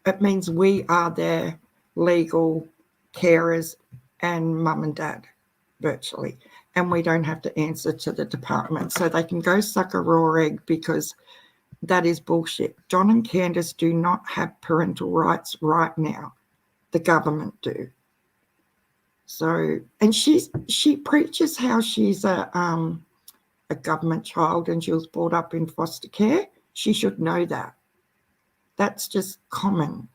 It means we are their legal carers and mum and dad, virtually. And we don't have to answer to the department. So they can go suck a raw egg, because that is bullshit. John and Candace do not have parental rights right now. The government do. So, and she preaches how she's a government child and she was brought up in foster care. She should know that. That's just common.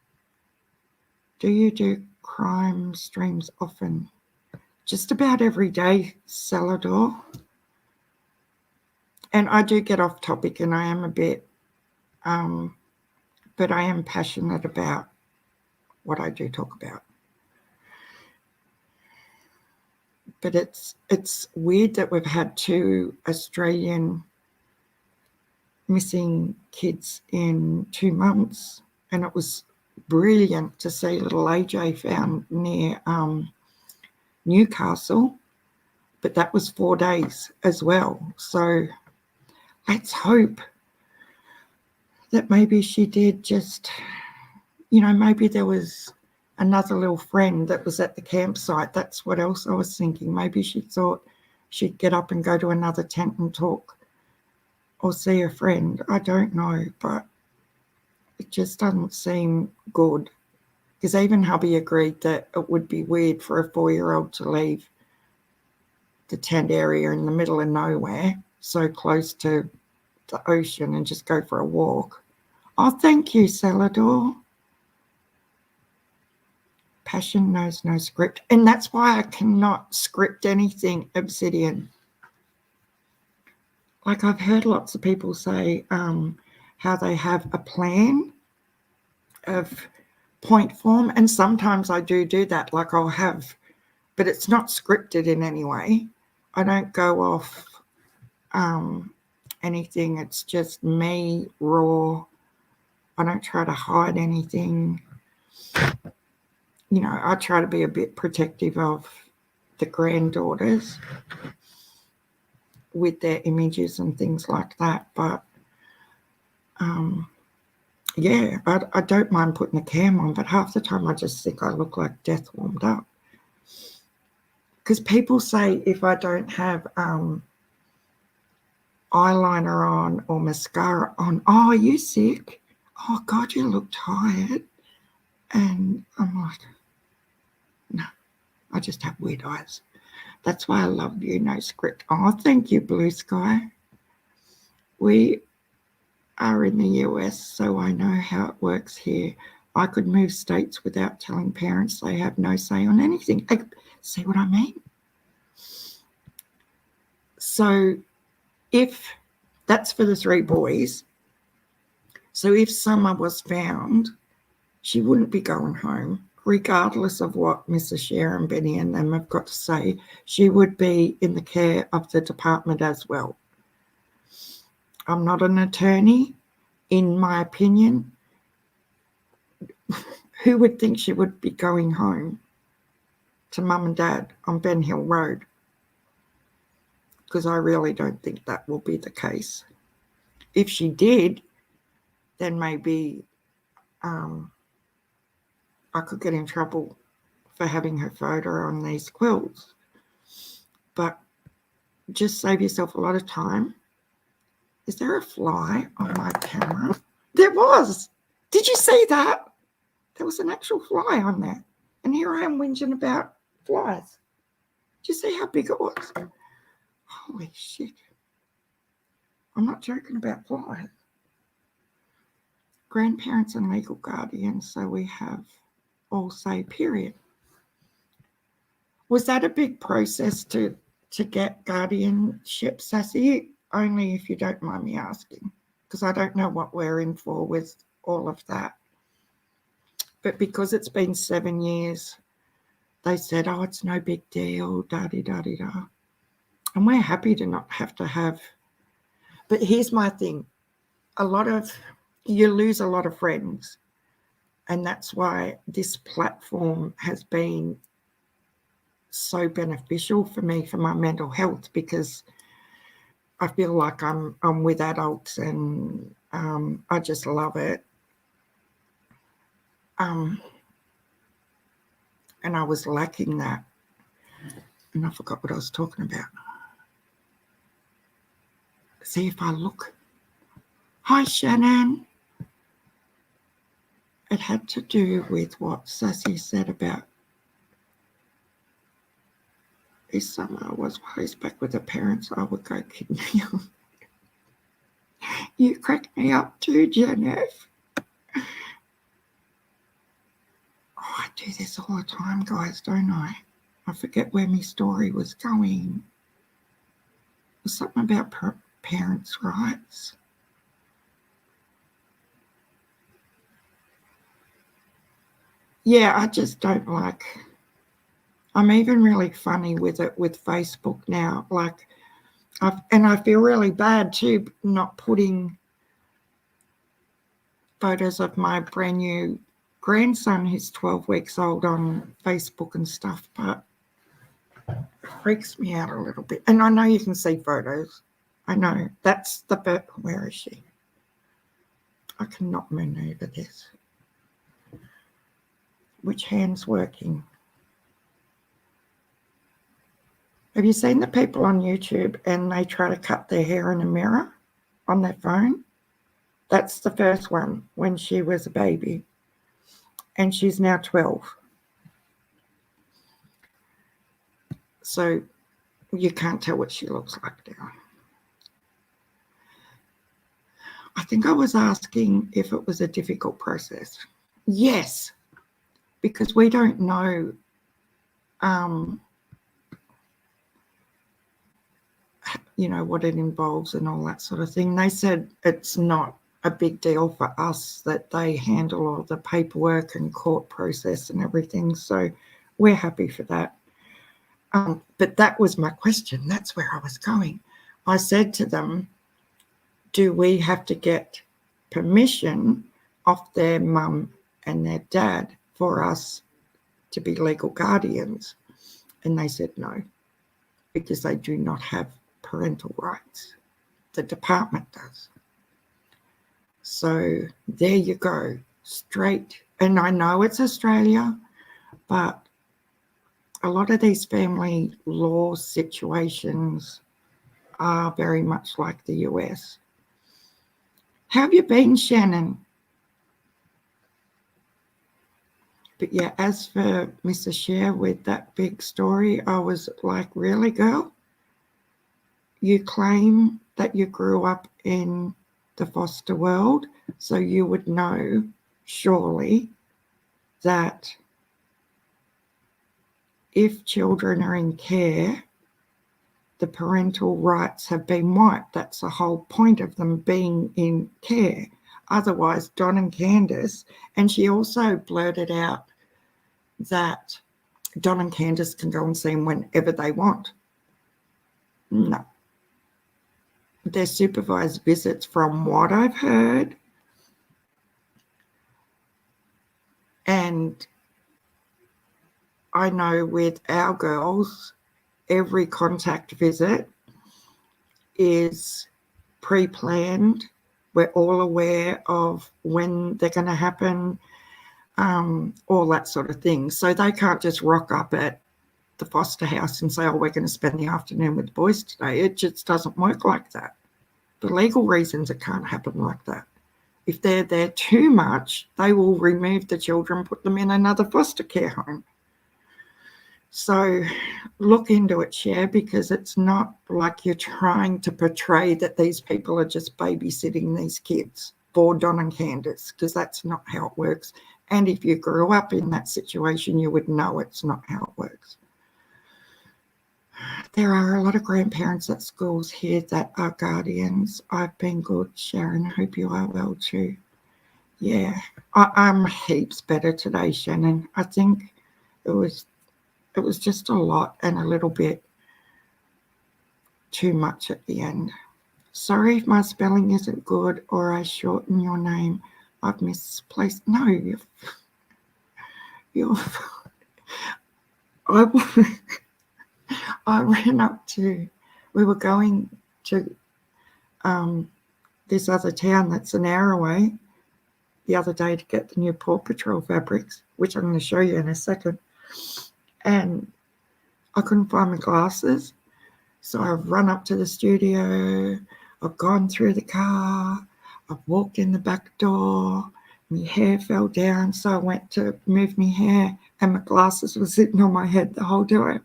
Do you do crime streams often? Just about every day, Salador. And I do get off topic, and I am a bit, but I am passionate about what I do talk about. But it's weird that we've had 2 Australian missing kids in 2 months, and it was brilliant to see little AJ found near Newcastle, but that was 4 days as well. So let's hope that maybe she did just, maybe there was another little friend that was at the campsite. That's what else I was thinking. Maybe she thought she'd get up and go to another tent and talk or see a friend. I don't know, but it just doesn't seem good. Because even hubby agreed that it would be weird for a 4-year-old to leave the tent area in the middle of nowhere, so close to the ocean, and just go for a walk. Oh, thank you, Salador. Passion knows no script. And that's why I cannot script anything, Obsidian. Like, I've heard lots of people say how they have a plan of point form, and sometimes I do that. Like, I'll have, but it's not scripted in any way. I don't go off anything. It's just me, raw. I don't try to hide anything. I try to be a bit protective of the granddaughters with their images and things like that. But yeah, I don't mind putting the cam on, but half the time I just think I look like death warmed up. Because people say if I don't have eyeliner on or mascara on, oh, are you sick? Oh, God, you look tired. And I'm like, no, I just have weird eyes. That's why I love you, no script. Oh, thank you, Blue Sky. We are in the US, so I know how it works here. I could move states without telling parents they have no say on anything. See what I mean? So if that's for the 3 boys, so if Summer was found, she wouldn't be going home, regardless of what Mrs. Sharon, Benny and them have got to say. She would be in the care of the department as well. I'm not an attorney. In my opinion, who would think she would be going home to mum and dad on Ben Hill Road? Because I really don't think that will be the case. If she did, then maybe I could get in trouble for having her photo on these quilts. But just save yourself a lot of time. Is there a fly on my camera? There was. Did you see that? There was an actual fly on there. And here I am whinging about flies. Did you see how big it was? Holy shit. I'm not joking about flies. Grandparents and legal guardians, so we have all say, period. Was that a big process to get guardianship, Sassy? Only if you don't mind me asking, because I don't know what we're in for with all of that. But because it's been 7 years, they said, oh, it's no big deal, da-di-da-di-da. And we're happy to not have to have. But here's my thing. You lose a lot of friends And that's why this platform has been so beneficial for me for my mental health, because I feel like I'm with adults, and I just love it. And I was lacking that, and I forgot what I was talking about. See if I look. Hi, Shannon. It had to do with what Sassy said about this summer was raised back with the parents. I would go kidnapping. You crack me up too, Jennifer. Oh, I do this all the time, guys, don't I? I forget where my story was going. It was something about parents' rights. Yeah, I just don't like. I'm even really funny with it with Facebook now. Like, and I feel really bad too, not putting photos of my brand new grandson who's 12 weeks old on Facebook and stuff, but it freaks me out a little bit. And I know you can see photos. I know. That's the bit. Where is she? I cannot maneuver this. Which hand's working? Have you seen the people on YouTube and they try to cut their hair in a mirror on their phone? That's the first one when she was a baby. And she's now 12. So you can't tell what she looks like now. I think I was asking if it was a difficult process. Yes, because we don't know you know, what it involves and all that sort of thing. They said it's not a big deal for us, that they handle all the paperwork and court process and everything. So we're happy for that. But that was my question. That's where I was going. I said to them, do we have to get permission off their mum and their dad for us to be legal guardians? And they said no, because they do not have parental rights. The department does. So there you go, straight. And I know it's Australia, but a lot of these family law situations are very much like the US. How have you been, Shannon? But yeah, as for Mrs. Share with that big story, I was like, really, girl? You claim that you grew up in the foster world, so you would know, surely, that if children are in care, the parental rights have been wiped. That's the whole point of them being in care. Otherwise, Don and Candace, and she also blurted out that Don and Candace can go and see him whenever they want. No. They're supervised visits, from what I've heard. And I know with our girls, every contact visit is pre-planned. We're all aware of when they're going to happen, all that sort of thing. So they can't just rock up at the foster house and say, oh, we're going to spend the afternoon with the boys today. It just doesn't work like that. For legal reasons, it can't happen like that. If they're there too much, they will remove the children, put them in another foster care home. So look into it, Cher, because it's not like you're trying to portray that these people are just babysitting these kids for Don and Candace, because that's not how it works. And if you grew up in that situation, you would know it's not how it works. There are a lot of grandparents at schools here that are guardians. I've been good, Sharon. I hope you are well too. Yeah, I'm heaps better today, Shannon. I think it was just a lot and a little bit too much at the end. Sorry if my spelling isn't good or I shorten your name. I've misplaced. No, you're I, I ran up to, we were going to this other town that's an hour away the other day to get the new Paw Patrol fabrics, which I'm going to show you in a second. And I couldn't find my glasses. So I've run up to the studio. I've gone through the car. I've walked in the back door. My hair fell down. So I went to move my hair and my glasses were sitting on my head the whole time.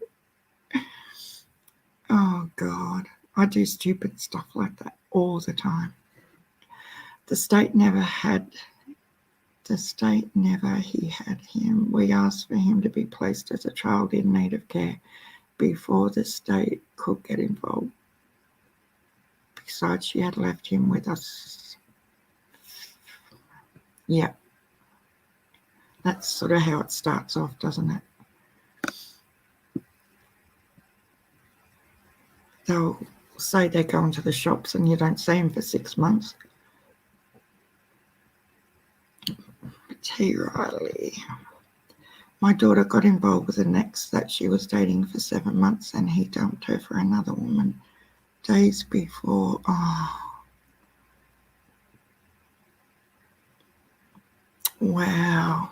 Oh, God. I do stupid stuff like that all the time. The state never had him. We asked for him to be placed as a child in need of care before the state could get involved. Besides, she had left him with us. Yeah. That's sort of how it starts off, doesn't it? They'll say they're going to the shops and you don't see them for 6 months. T. Riley. My daughter got involved with an ex that she was dating for 7 months and he dumped her for another woman days before. Oh. Wow.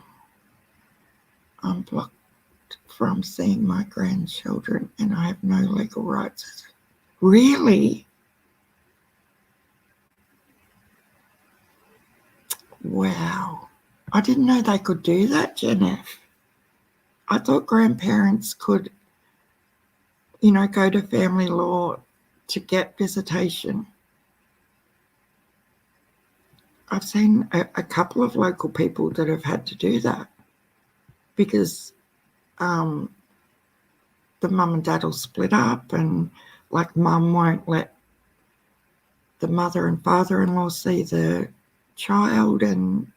I'm blocked from seeing my grandchildren and I have no legal rights. Really? Wow. I didn't know they could do that, Jennifer. I thought grandparents could, go to family law to get visitation. I've seen a couple of local people that have had to do that because the mum and dad will split up and mum won't let the mother and father-in-law see the child and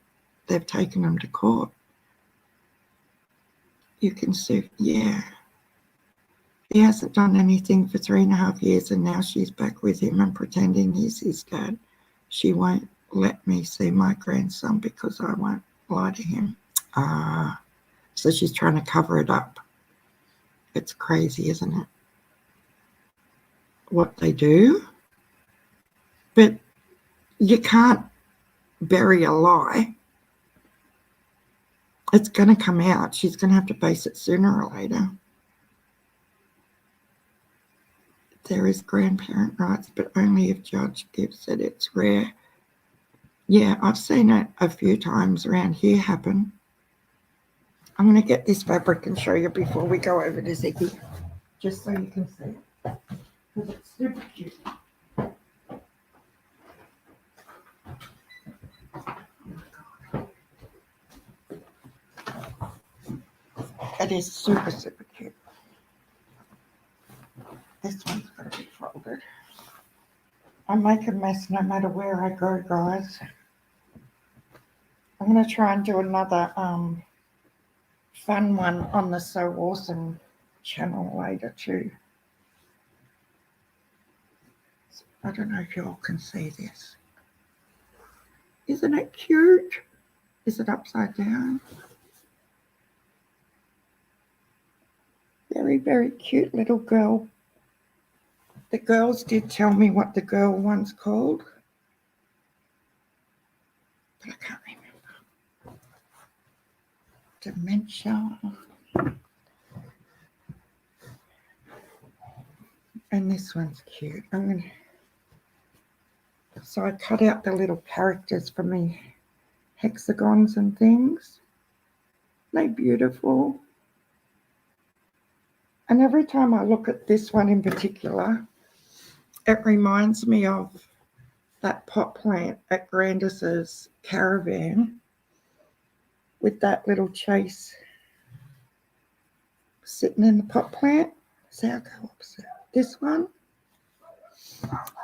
they've taken them to court. You can see, yeah. He hasn't done anything for 3.5 years and now she's back with him and pretending he's his dad. She won't let me see my grandson because I won't lie to him. So she's trying to cover it up. It's crazy, isn't it? What they do. But you can't bury a lie. It's going to come out. She's going to have to face it sooner or later. There is grandparent rights, but only if Judge gives it. It's rare. Yeah, I've seen it a few times around here happen. I'm going to get this fabric and show you before we go over to Ziggy, just so you can see it. Because it's super cute. It is super, super cute. This one's got to be folded. I make a mess no matter where I go, guys. I'm going to try and do another fun one on the So Awesome channel later too. I don't know if you all can see this. Isn't it cute? Is it upside down? Very, very cute little girl. The girls did tell me what the girl one's called, but I can't remember. Dementia. And this one's cute. So I cut out the little characters for me, hexagons and things. They're beautiful. And every time I look at this one in particular, it reminds me of that pot plant at Grandis's caravan with that little chase sitting in the pot plant. See, I'll go opposite. This one,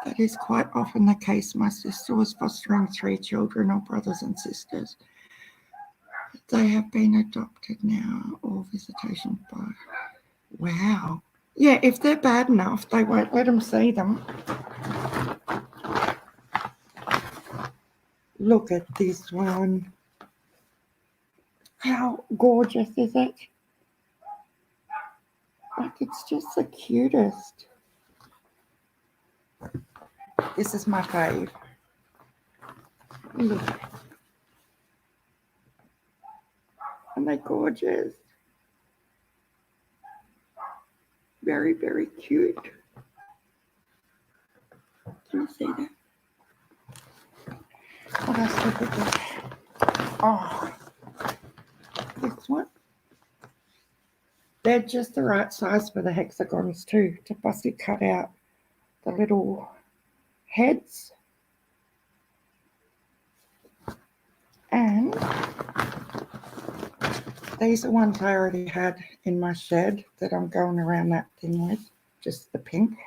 that is quite often the case. My sister was fostering 3 children, all brothers and sisters. They have been adopted now, or visitation by... Wow. Yeah, if they're bad enough, they won't let them see them. Look at this one. How gorgeous is it? Like, it's just the cutest. This is my fave. Look. Aren't they gorgeous? Very, very cute. Can you see that? What else did we get? Oh, this one. They're just the right size for the hexagons too, to fussy cut out the little heads. And these are ones I already had in my shed that I'm going around that thing with, just the pink.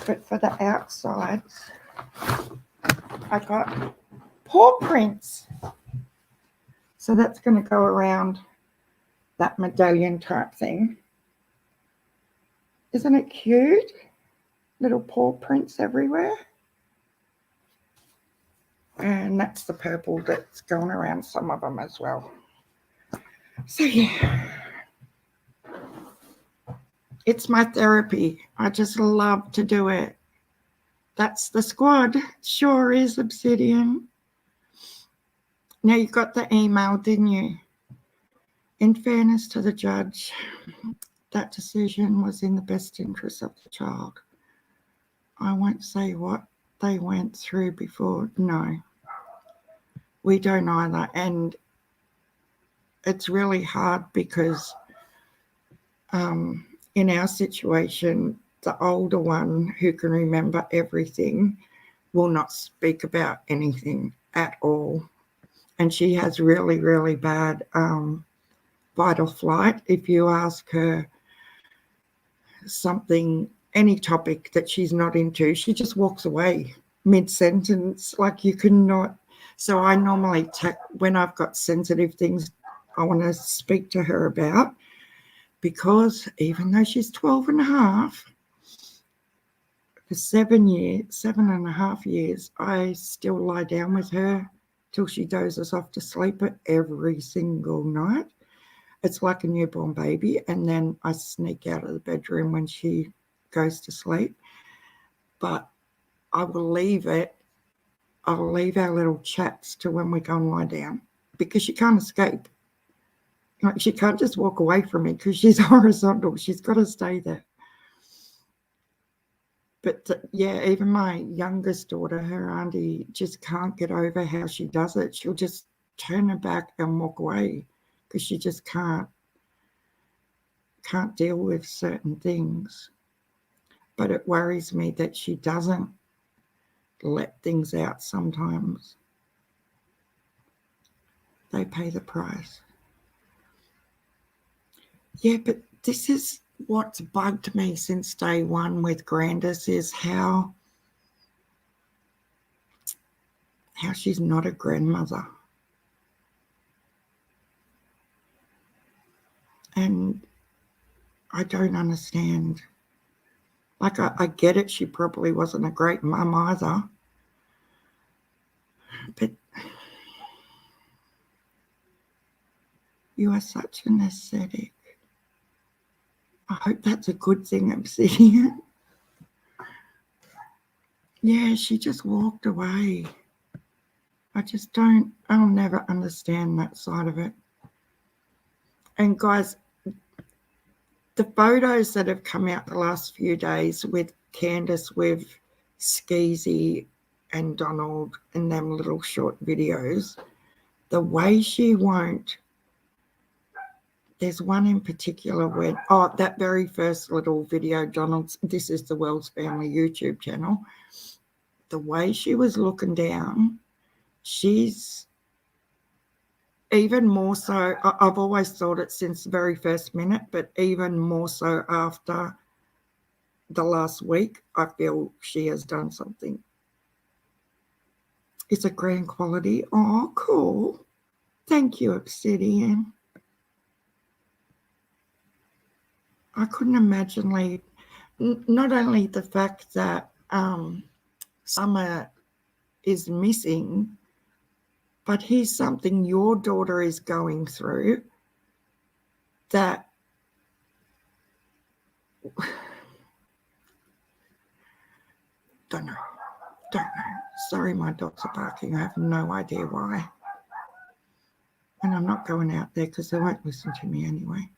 But for the outsides, I got paw prints. So that's going to go around that medallion type thing. Isn't it cute? Little paw prints everywhere. And that's the purple that's going around some of them as well. So yeah, it's my therapy. I just love to do it. That's the squad. Sure is, Obsidian. Now you got the email, didn't you? In fairness to the judge, that decision was in the best interest of the child. I won't say what they went through before. No, we don't either. And it's really hard because in our situation, the older one who can remember everything will not speak about anything at all. And she has really, really bad vital flight. If you ask her something, any topic that she's not into, she just walks away mid-sentence, like you cannot. So I normally, when I've got sensitive things I want to speak to her about, because even though she's 12 and a half, for 7.5 years, I still lie down with her till she dozes off to sleep every single night. It's like a newborn baby. And then I sneak out of the bedroom when she goes to sleep. But I will leave it. I'll leave our little chats to when we go and lie down, because she can't escape. Like, she can't just walk away from me because she's horizontal. She's got to stay there. But yeah, even my youngest daughter, her auntie, just can't get over how she does it. She'll just turn her back and walk away because she just can't deal with certain things. But it worries me that she doesn't let things out sometimes. They pay the price. Yeah, but this is what's bugged me since day one with Grandis, is how she's not a grandmother. And I don't understand. Like, I get it, she probably wasn't a great mum either. But you are such an ascetic. I hope that's a good thing, Obsidian. Yeah, she just walked away. I'll never understand that side of it. And guys, the photos that have come out the last few days with Candace, with Skeezy and Donald and them little short videos, the way she won't. There's one in particular when, that very first little video, Donald's, this is the Wells Family YouTube channel, the way she was looking down, she's even more so, I've always thought it since the very first minute, but even more so after the last week, I feel she has done something. It's a grand quality. Oh, cool. Thank you, Obsidian. I couldn't imagine not only the fact that Summer is missing, but here's something your daughter is going through that don't know. Sorry, my dogs are barking. I have no idea why. And I'm not going out there because they won't listen to me anyway.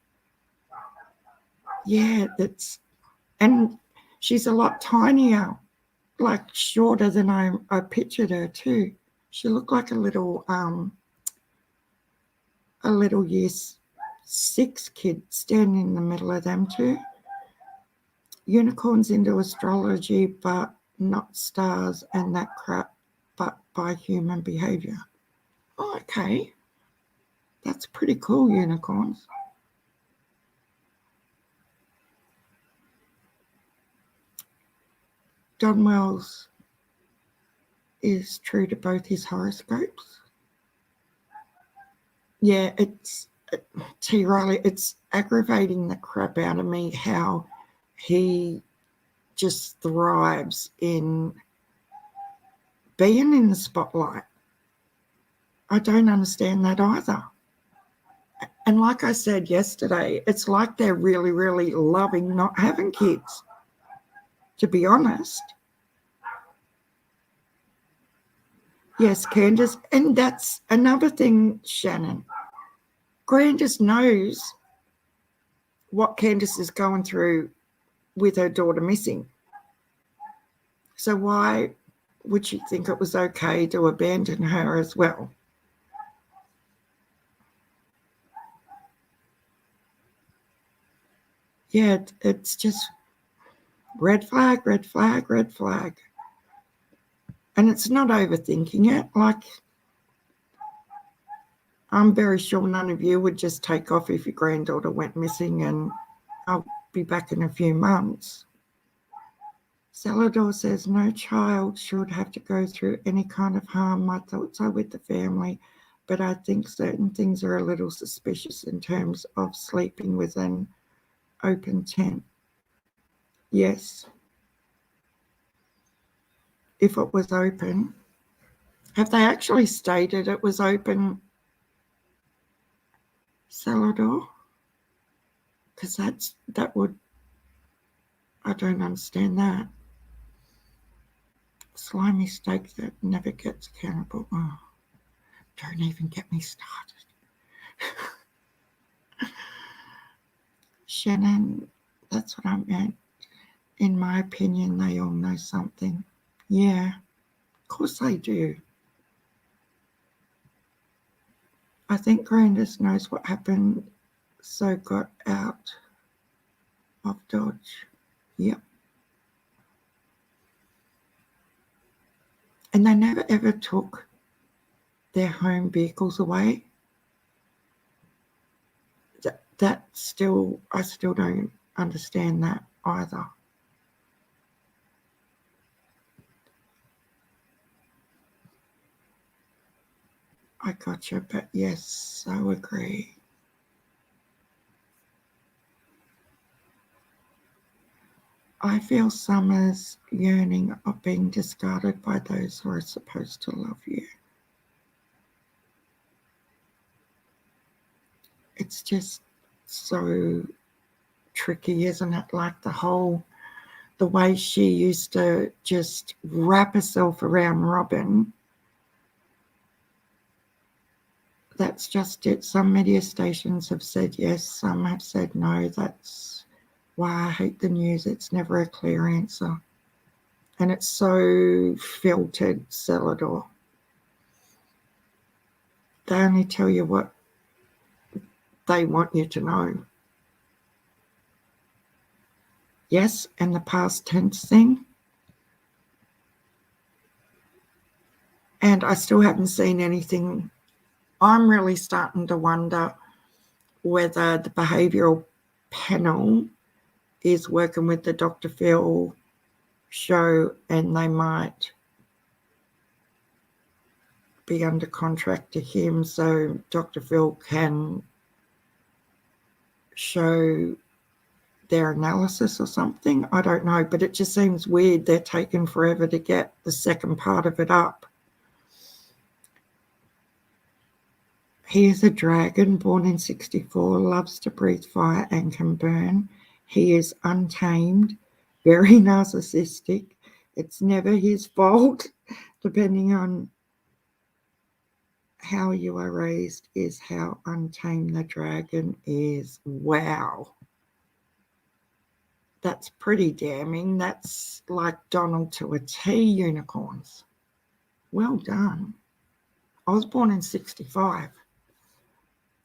Yeah, and she's a lot tinier, like shorter than I pictured her too. She looked like a little year 6 kid standing in the middle of them two. Unicorns into astrology, but not stars and that crap, but by human behavior. Oh, okay. That's pretty cool, unicorns. Don Wells is true to both his horoscopes. Yeah, T. Riley, it's aggravating the crap out of me how he just thrives in being in the spotlight. I don't understand that either. And like I said yesterday, it's like they're really, really loving not having kids, to be honest. Yes, Candace, and that's another thing, Shannon. Candace knows what Candace is going through with her daughter missing. So why would she think it was okay to abandon her as well? Yeah, it's just red flag, red flag, red flag. And it's not overthinking it. Like, I'm very sure none of you would just take off if your granddaughter went missing and I'll be back in a few months. Salador says, no child should have to go through any kind of harm. My thoughts are with the family, but I think certain things are a little suspicious in terms of sleeping with an open tent. Yes. If it was open. Have they actually stated it was open, Salador? Because that would, I don't understand that. Slimy steak that never gets accountable. Oh, don't even get me started. Shannon, that's what I meant. In my opinion, they all know something. Yeah, of course they do. I think Grandis knows what happened, so got out of Dodge. Yep. And they never ever took their home vehicles away. That still, I still don't understand that either. I gotcha, but yes, I agree. I feel Summer's yearning of being discarded by those who are supposed to love you. It's just so tricky, isn't it? Like the way she used to just wrap herself around Robin. That's just it. Some media stations have said yes, some have said no. That's why I hate the news. It's never a clear answer. And it's so filtered, Celador. They only tell you what they want you to know. Yes, and the past tense thing. And I still haven't seen anything. I'm really starting to wonder whether the behavioural panel is working with the Dr. Phil show and they might be under contract to him so Dr. Phil can show their analysis or something. I don't know, but it just seems weird they're taking forever to get the second part of it up. He is a dragon born in 64, loves to breathe fire and can burn. He is untamed, very narcissistic. It's never his fault, depending on how you are raised, is how untamed the dragon is. Wow. That's pretty damning. That's like Donald to a T, unicorns. Well done. I was born in 65.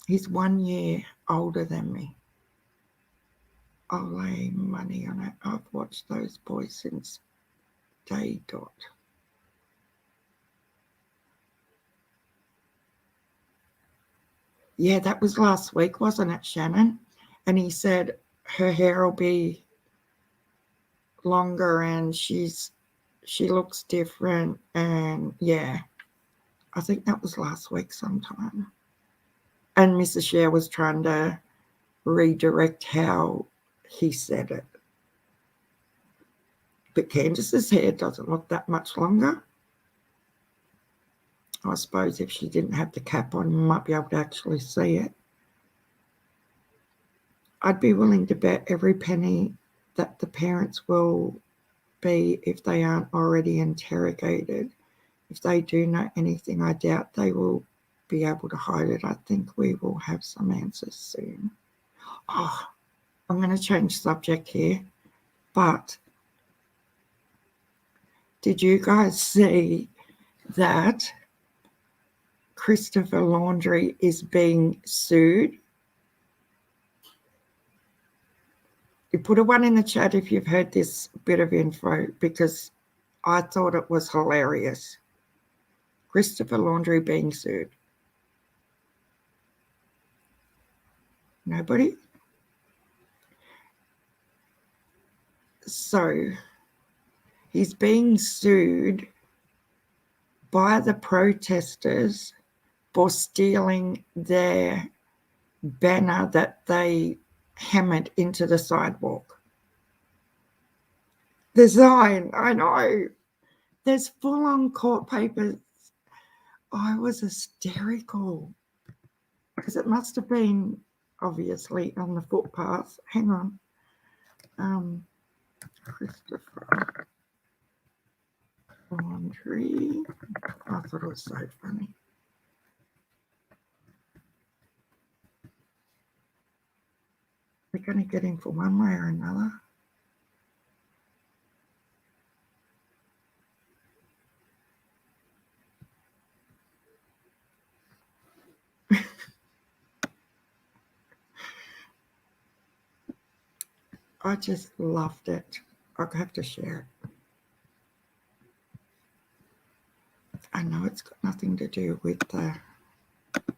He's 1 year older than me. I'll lay money on it. I've watched those boys since day dot. Yeah, that was last week, wasn't it, Shannon? And he said her hair will be longer and she looks different. And yeah, I think that was last week sometime. And Mrs. Share was trying to redirect how he said it. But Candace's hair doesn't look that much longer. I suppose if she didn't have the cap on, you might be able to actually see it. I'd be willing to bet every penny that the parents will be, if they aren't already interrogated. If they do know anything, I doubt they will be able to hide it. I think we will have some answers soon. Oh, I'm going to change subject here, but did you guys see that Christopher Laundrie is being sued? You put a 1 in the chat if you've heard this bit of info, because I thought it was hilarious. Christopher Laundrie being sued. Nobody? So he's being sued by the protesters for stealing their banner that they hammered into the sidewalk. The sign, I know. There's full-on court papers. I was hysterical because it must have been obviously on the footpath. Hang on. Christopher Laundrie. I thought it was so funny. We're going to get him for one way or another. I just loved it. I'll have to share it. I know it's got nothing to do with the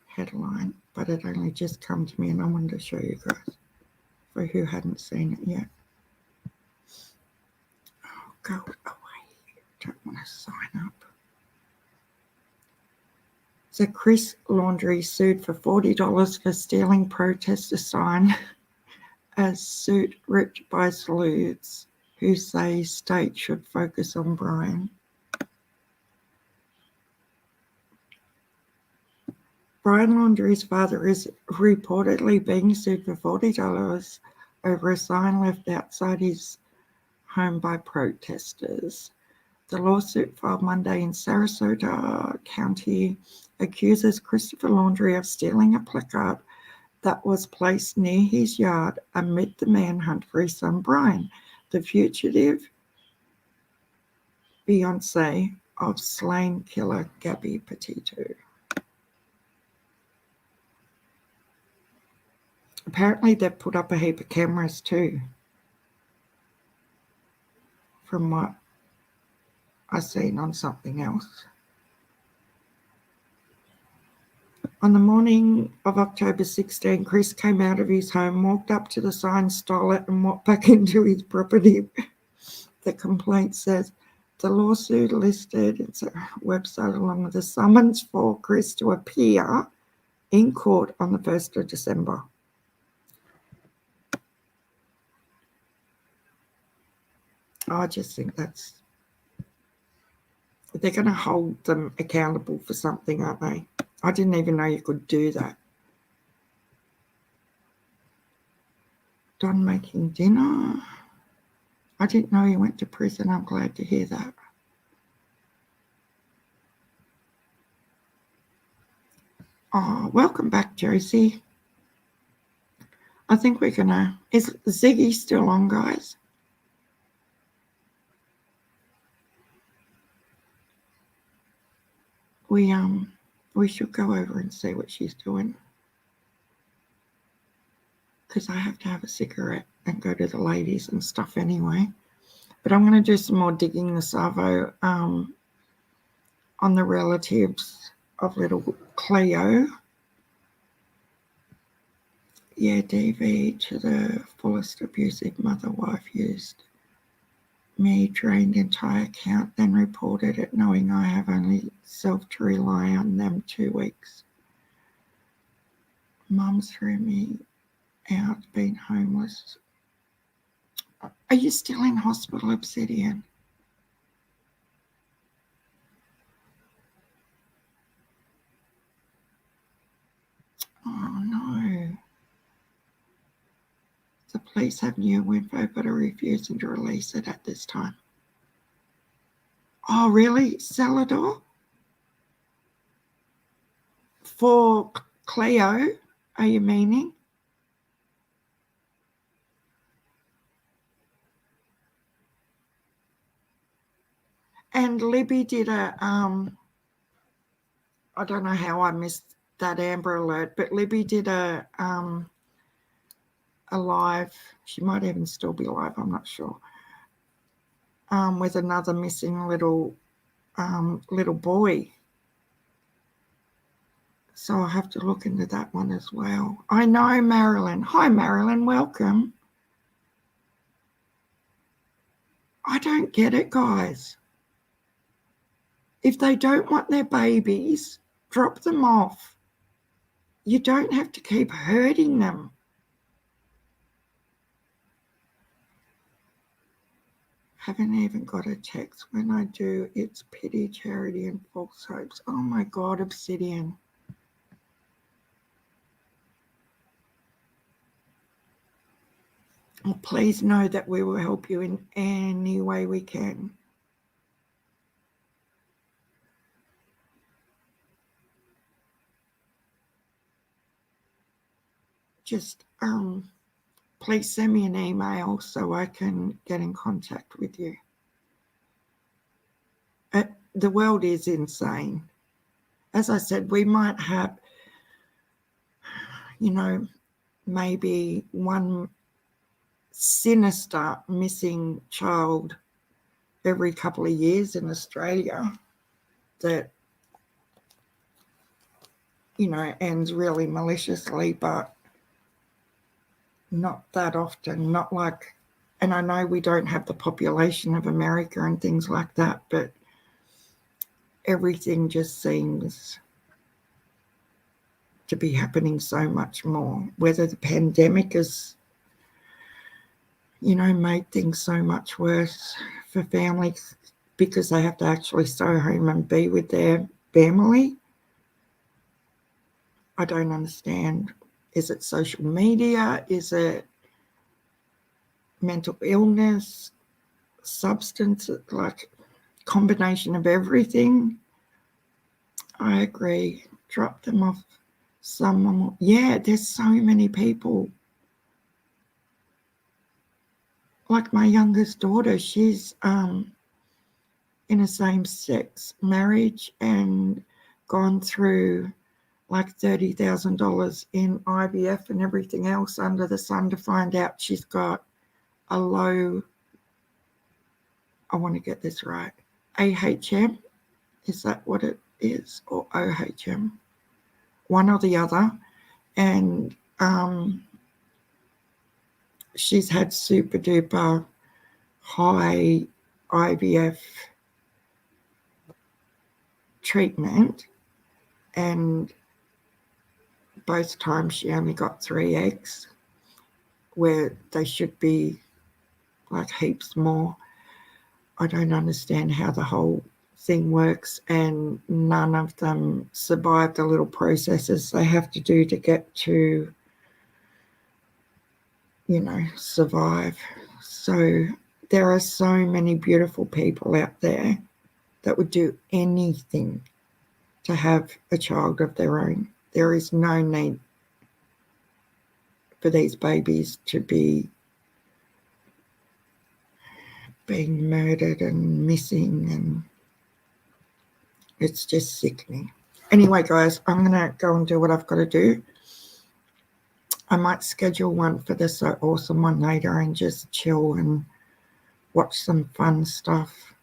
headline, but it only just come to me and I wanted to show you guys for who hadn't seen it yet. Oh, go away. Don't want to sign up. So Chris Laundrie sued for $40 for stealing protester sign as suit ripped by sleuths who say state should focus on Brian. Brian Laundrie's father is reportedly being sued for $40 over a sign left outside his home by protesters. The lawsuit filed Monday in Sarasota County accuses Christopher Laundrie of stealing a placard that was placed near his yard amid the manhunt for his son Brian, the fugitive fiancé of slain killer Gabby Petito. Apparently they've put up a heap of cameras too, from what I seen on something else. On the morning of October 16, Chris came out of his home, walked up to the sign, stole it, and walked back into his property. The complaint says the lawsuit listed its website along with a summons for Chris to appear in court on the 1st of December. I just think they're going to hold them accountable for something, aren't they? I didn't even know you could do that. Don making dinner. I didn't know you went to prison. I'm glad to hear that. Oh, welcome back, Josie. I think we're gonna. Is Ziggy still on, guys? We should go over and see what she's doing, because I have to have a cigarette and go to the ladies and stuff anyway. But I'm going to do some more digging this Savo on the relatives of little Cleo. Yeah, DV to the fullest abusive mother wife used me, drained entire account, then reported it knowing I have only self to rely on them 2 weeks. Mum threw me out, been homeless. Are you still in hospital, Obsidian? Oh no. The police have new info but are refusing to release it at this time. Oh really, Salvador? For Cleo, are you meaning? And Libby did a, I don't know how I missed that Amber Alert, but Libby did a live, she might even still be alive, I'm not sure, with another missing little boy. So I'll have to look into that one as well. I know, Marilyn. Hi, Marilyn, welcome. I don't get it, guys. If they don't want their babies, drop them off. You don't have to keep hurting them. Haven't even got a text. When I do, it's pity, charity, and false hopes. Oh my God, Obsidian. Well, please know that we will help you in any way we can. Just please send me an email so I can get in contact with you. The world is insane. As I said, we might have, maybe one sinister missing child every couple of years in Australia that, ends really maliciously, but not that often, not like, and I know we don't have the population of America and things like that, but everything just seems to be happening so much more. Whether the pandemic has, made things so much worse for families because they have to actually stay home and be with their family. I don't understand. Is it social media? Is it mental illness, substance, like combination of everything? I agree. Drop them off. Someone, yeah, there's so many people. Like my youngest daughter, she's in a same-sex marriage and gone through like $30,000 in IVF and everything else under the sun to find out she's got a low, I want to get this right, AHM, is that what it is, or OHM? One or the other. And she's had super duper high IVF treatment, and both times she only got 3 eggs where they should be like heaps more. I don't understand how the whole thing works, and none of them survive the little processes they have to do to get to, you know, survive. So there are so many beautiful people out there that would do anything to have a child of their own. There is no need for these babies to be being murdered and missing, and it's just sickening. Anyway, guys, I'm going to go and do what I've got to do. I might schedule one for the So Awesome one later and just chill and watch some fun stuff.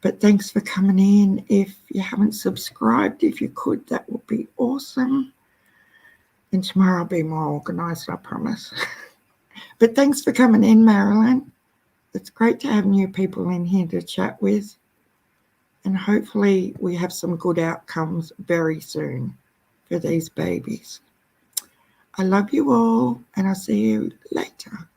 But thanks for coming in. If you haven't subscribed, if you could, that would be awesome. And tomorrow I'll be more organised, I promise. But thanks for coming in, Marilyn. It's great to have new people in here to chat with. And hopefully we have some good outcomes very soon for these babies. I love you all, and I'll see you later.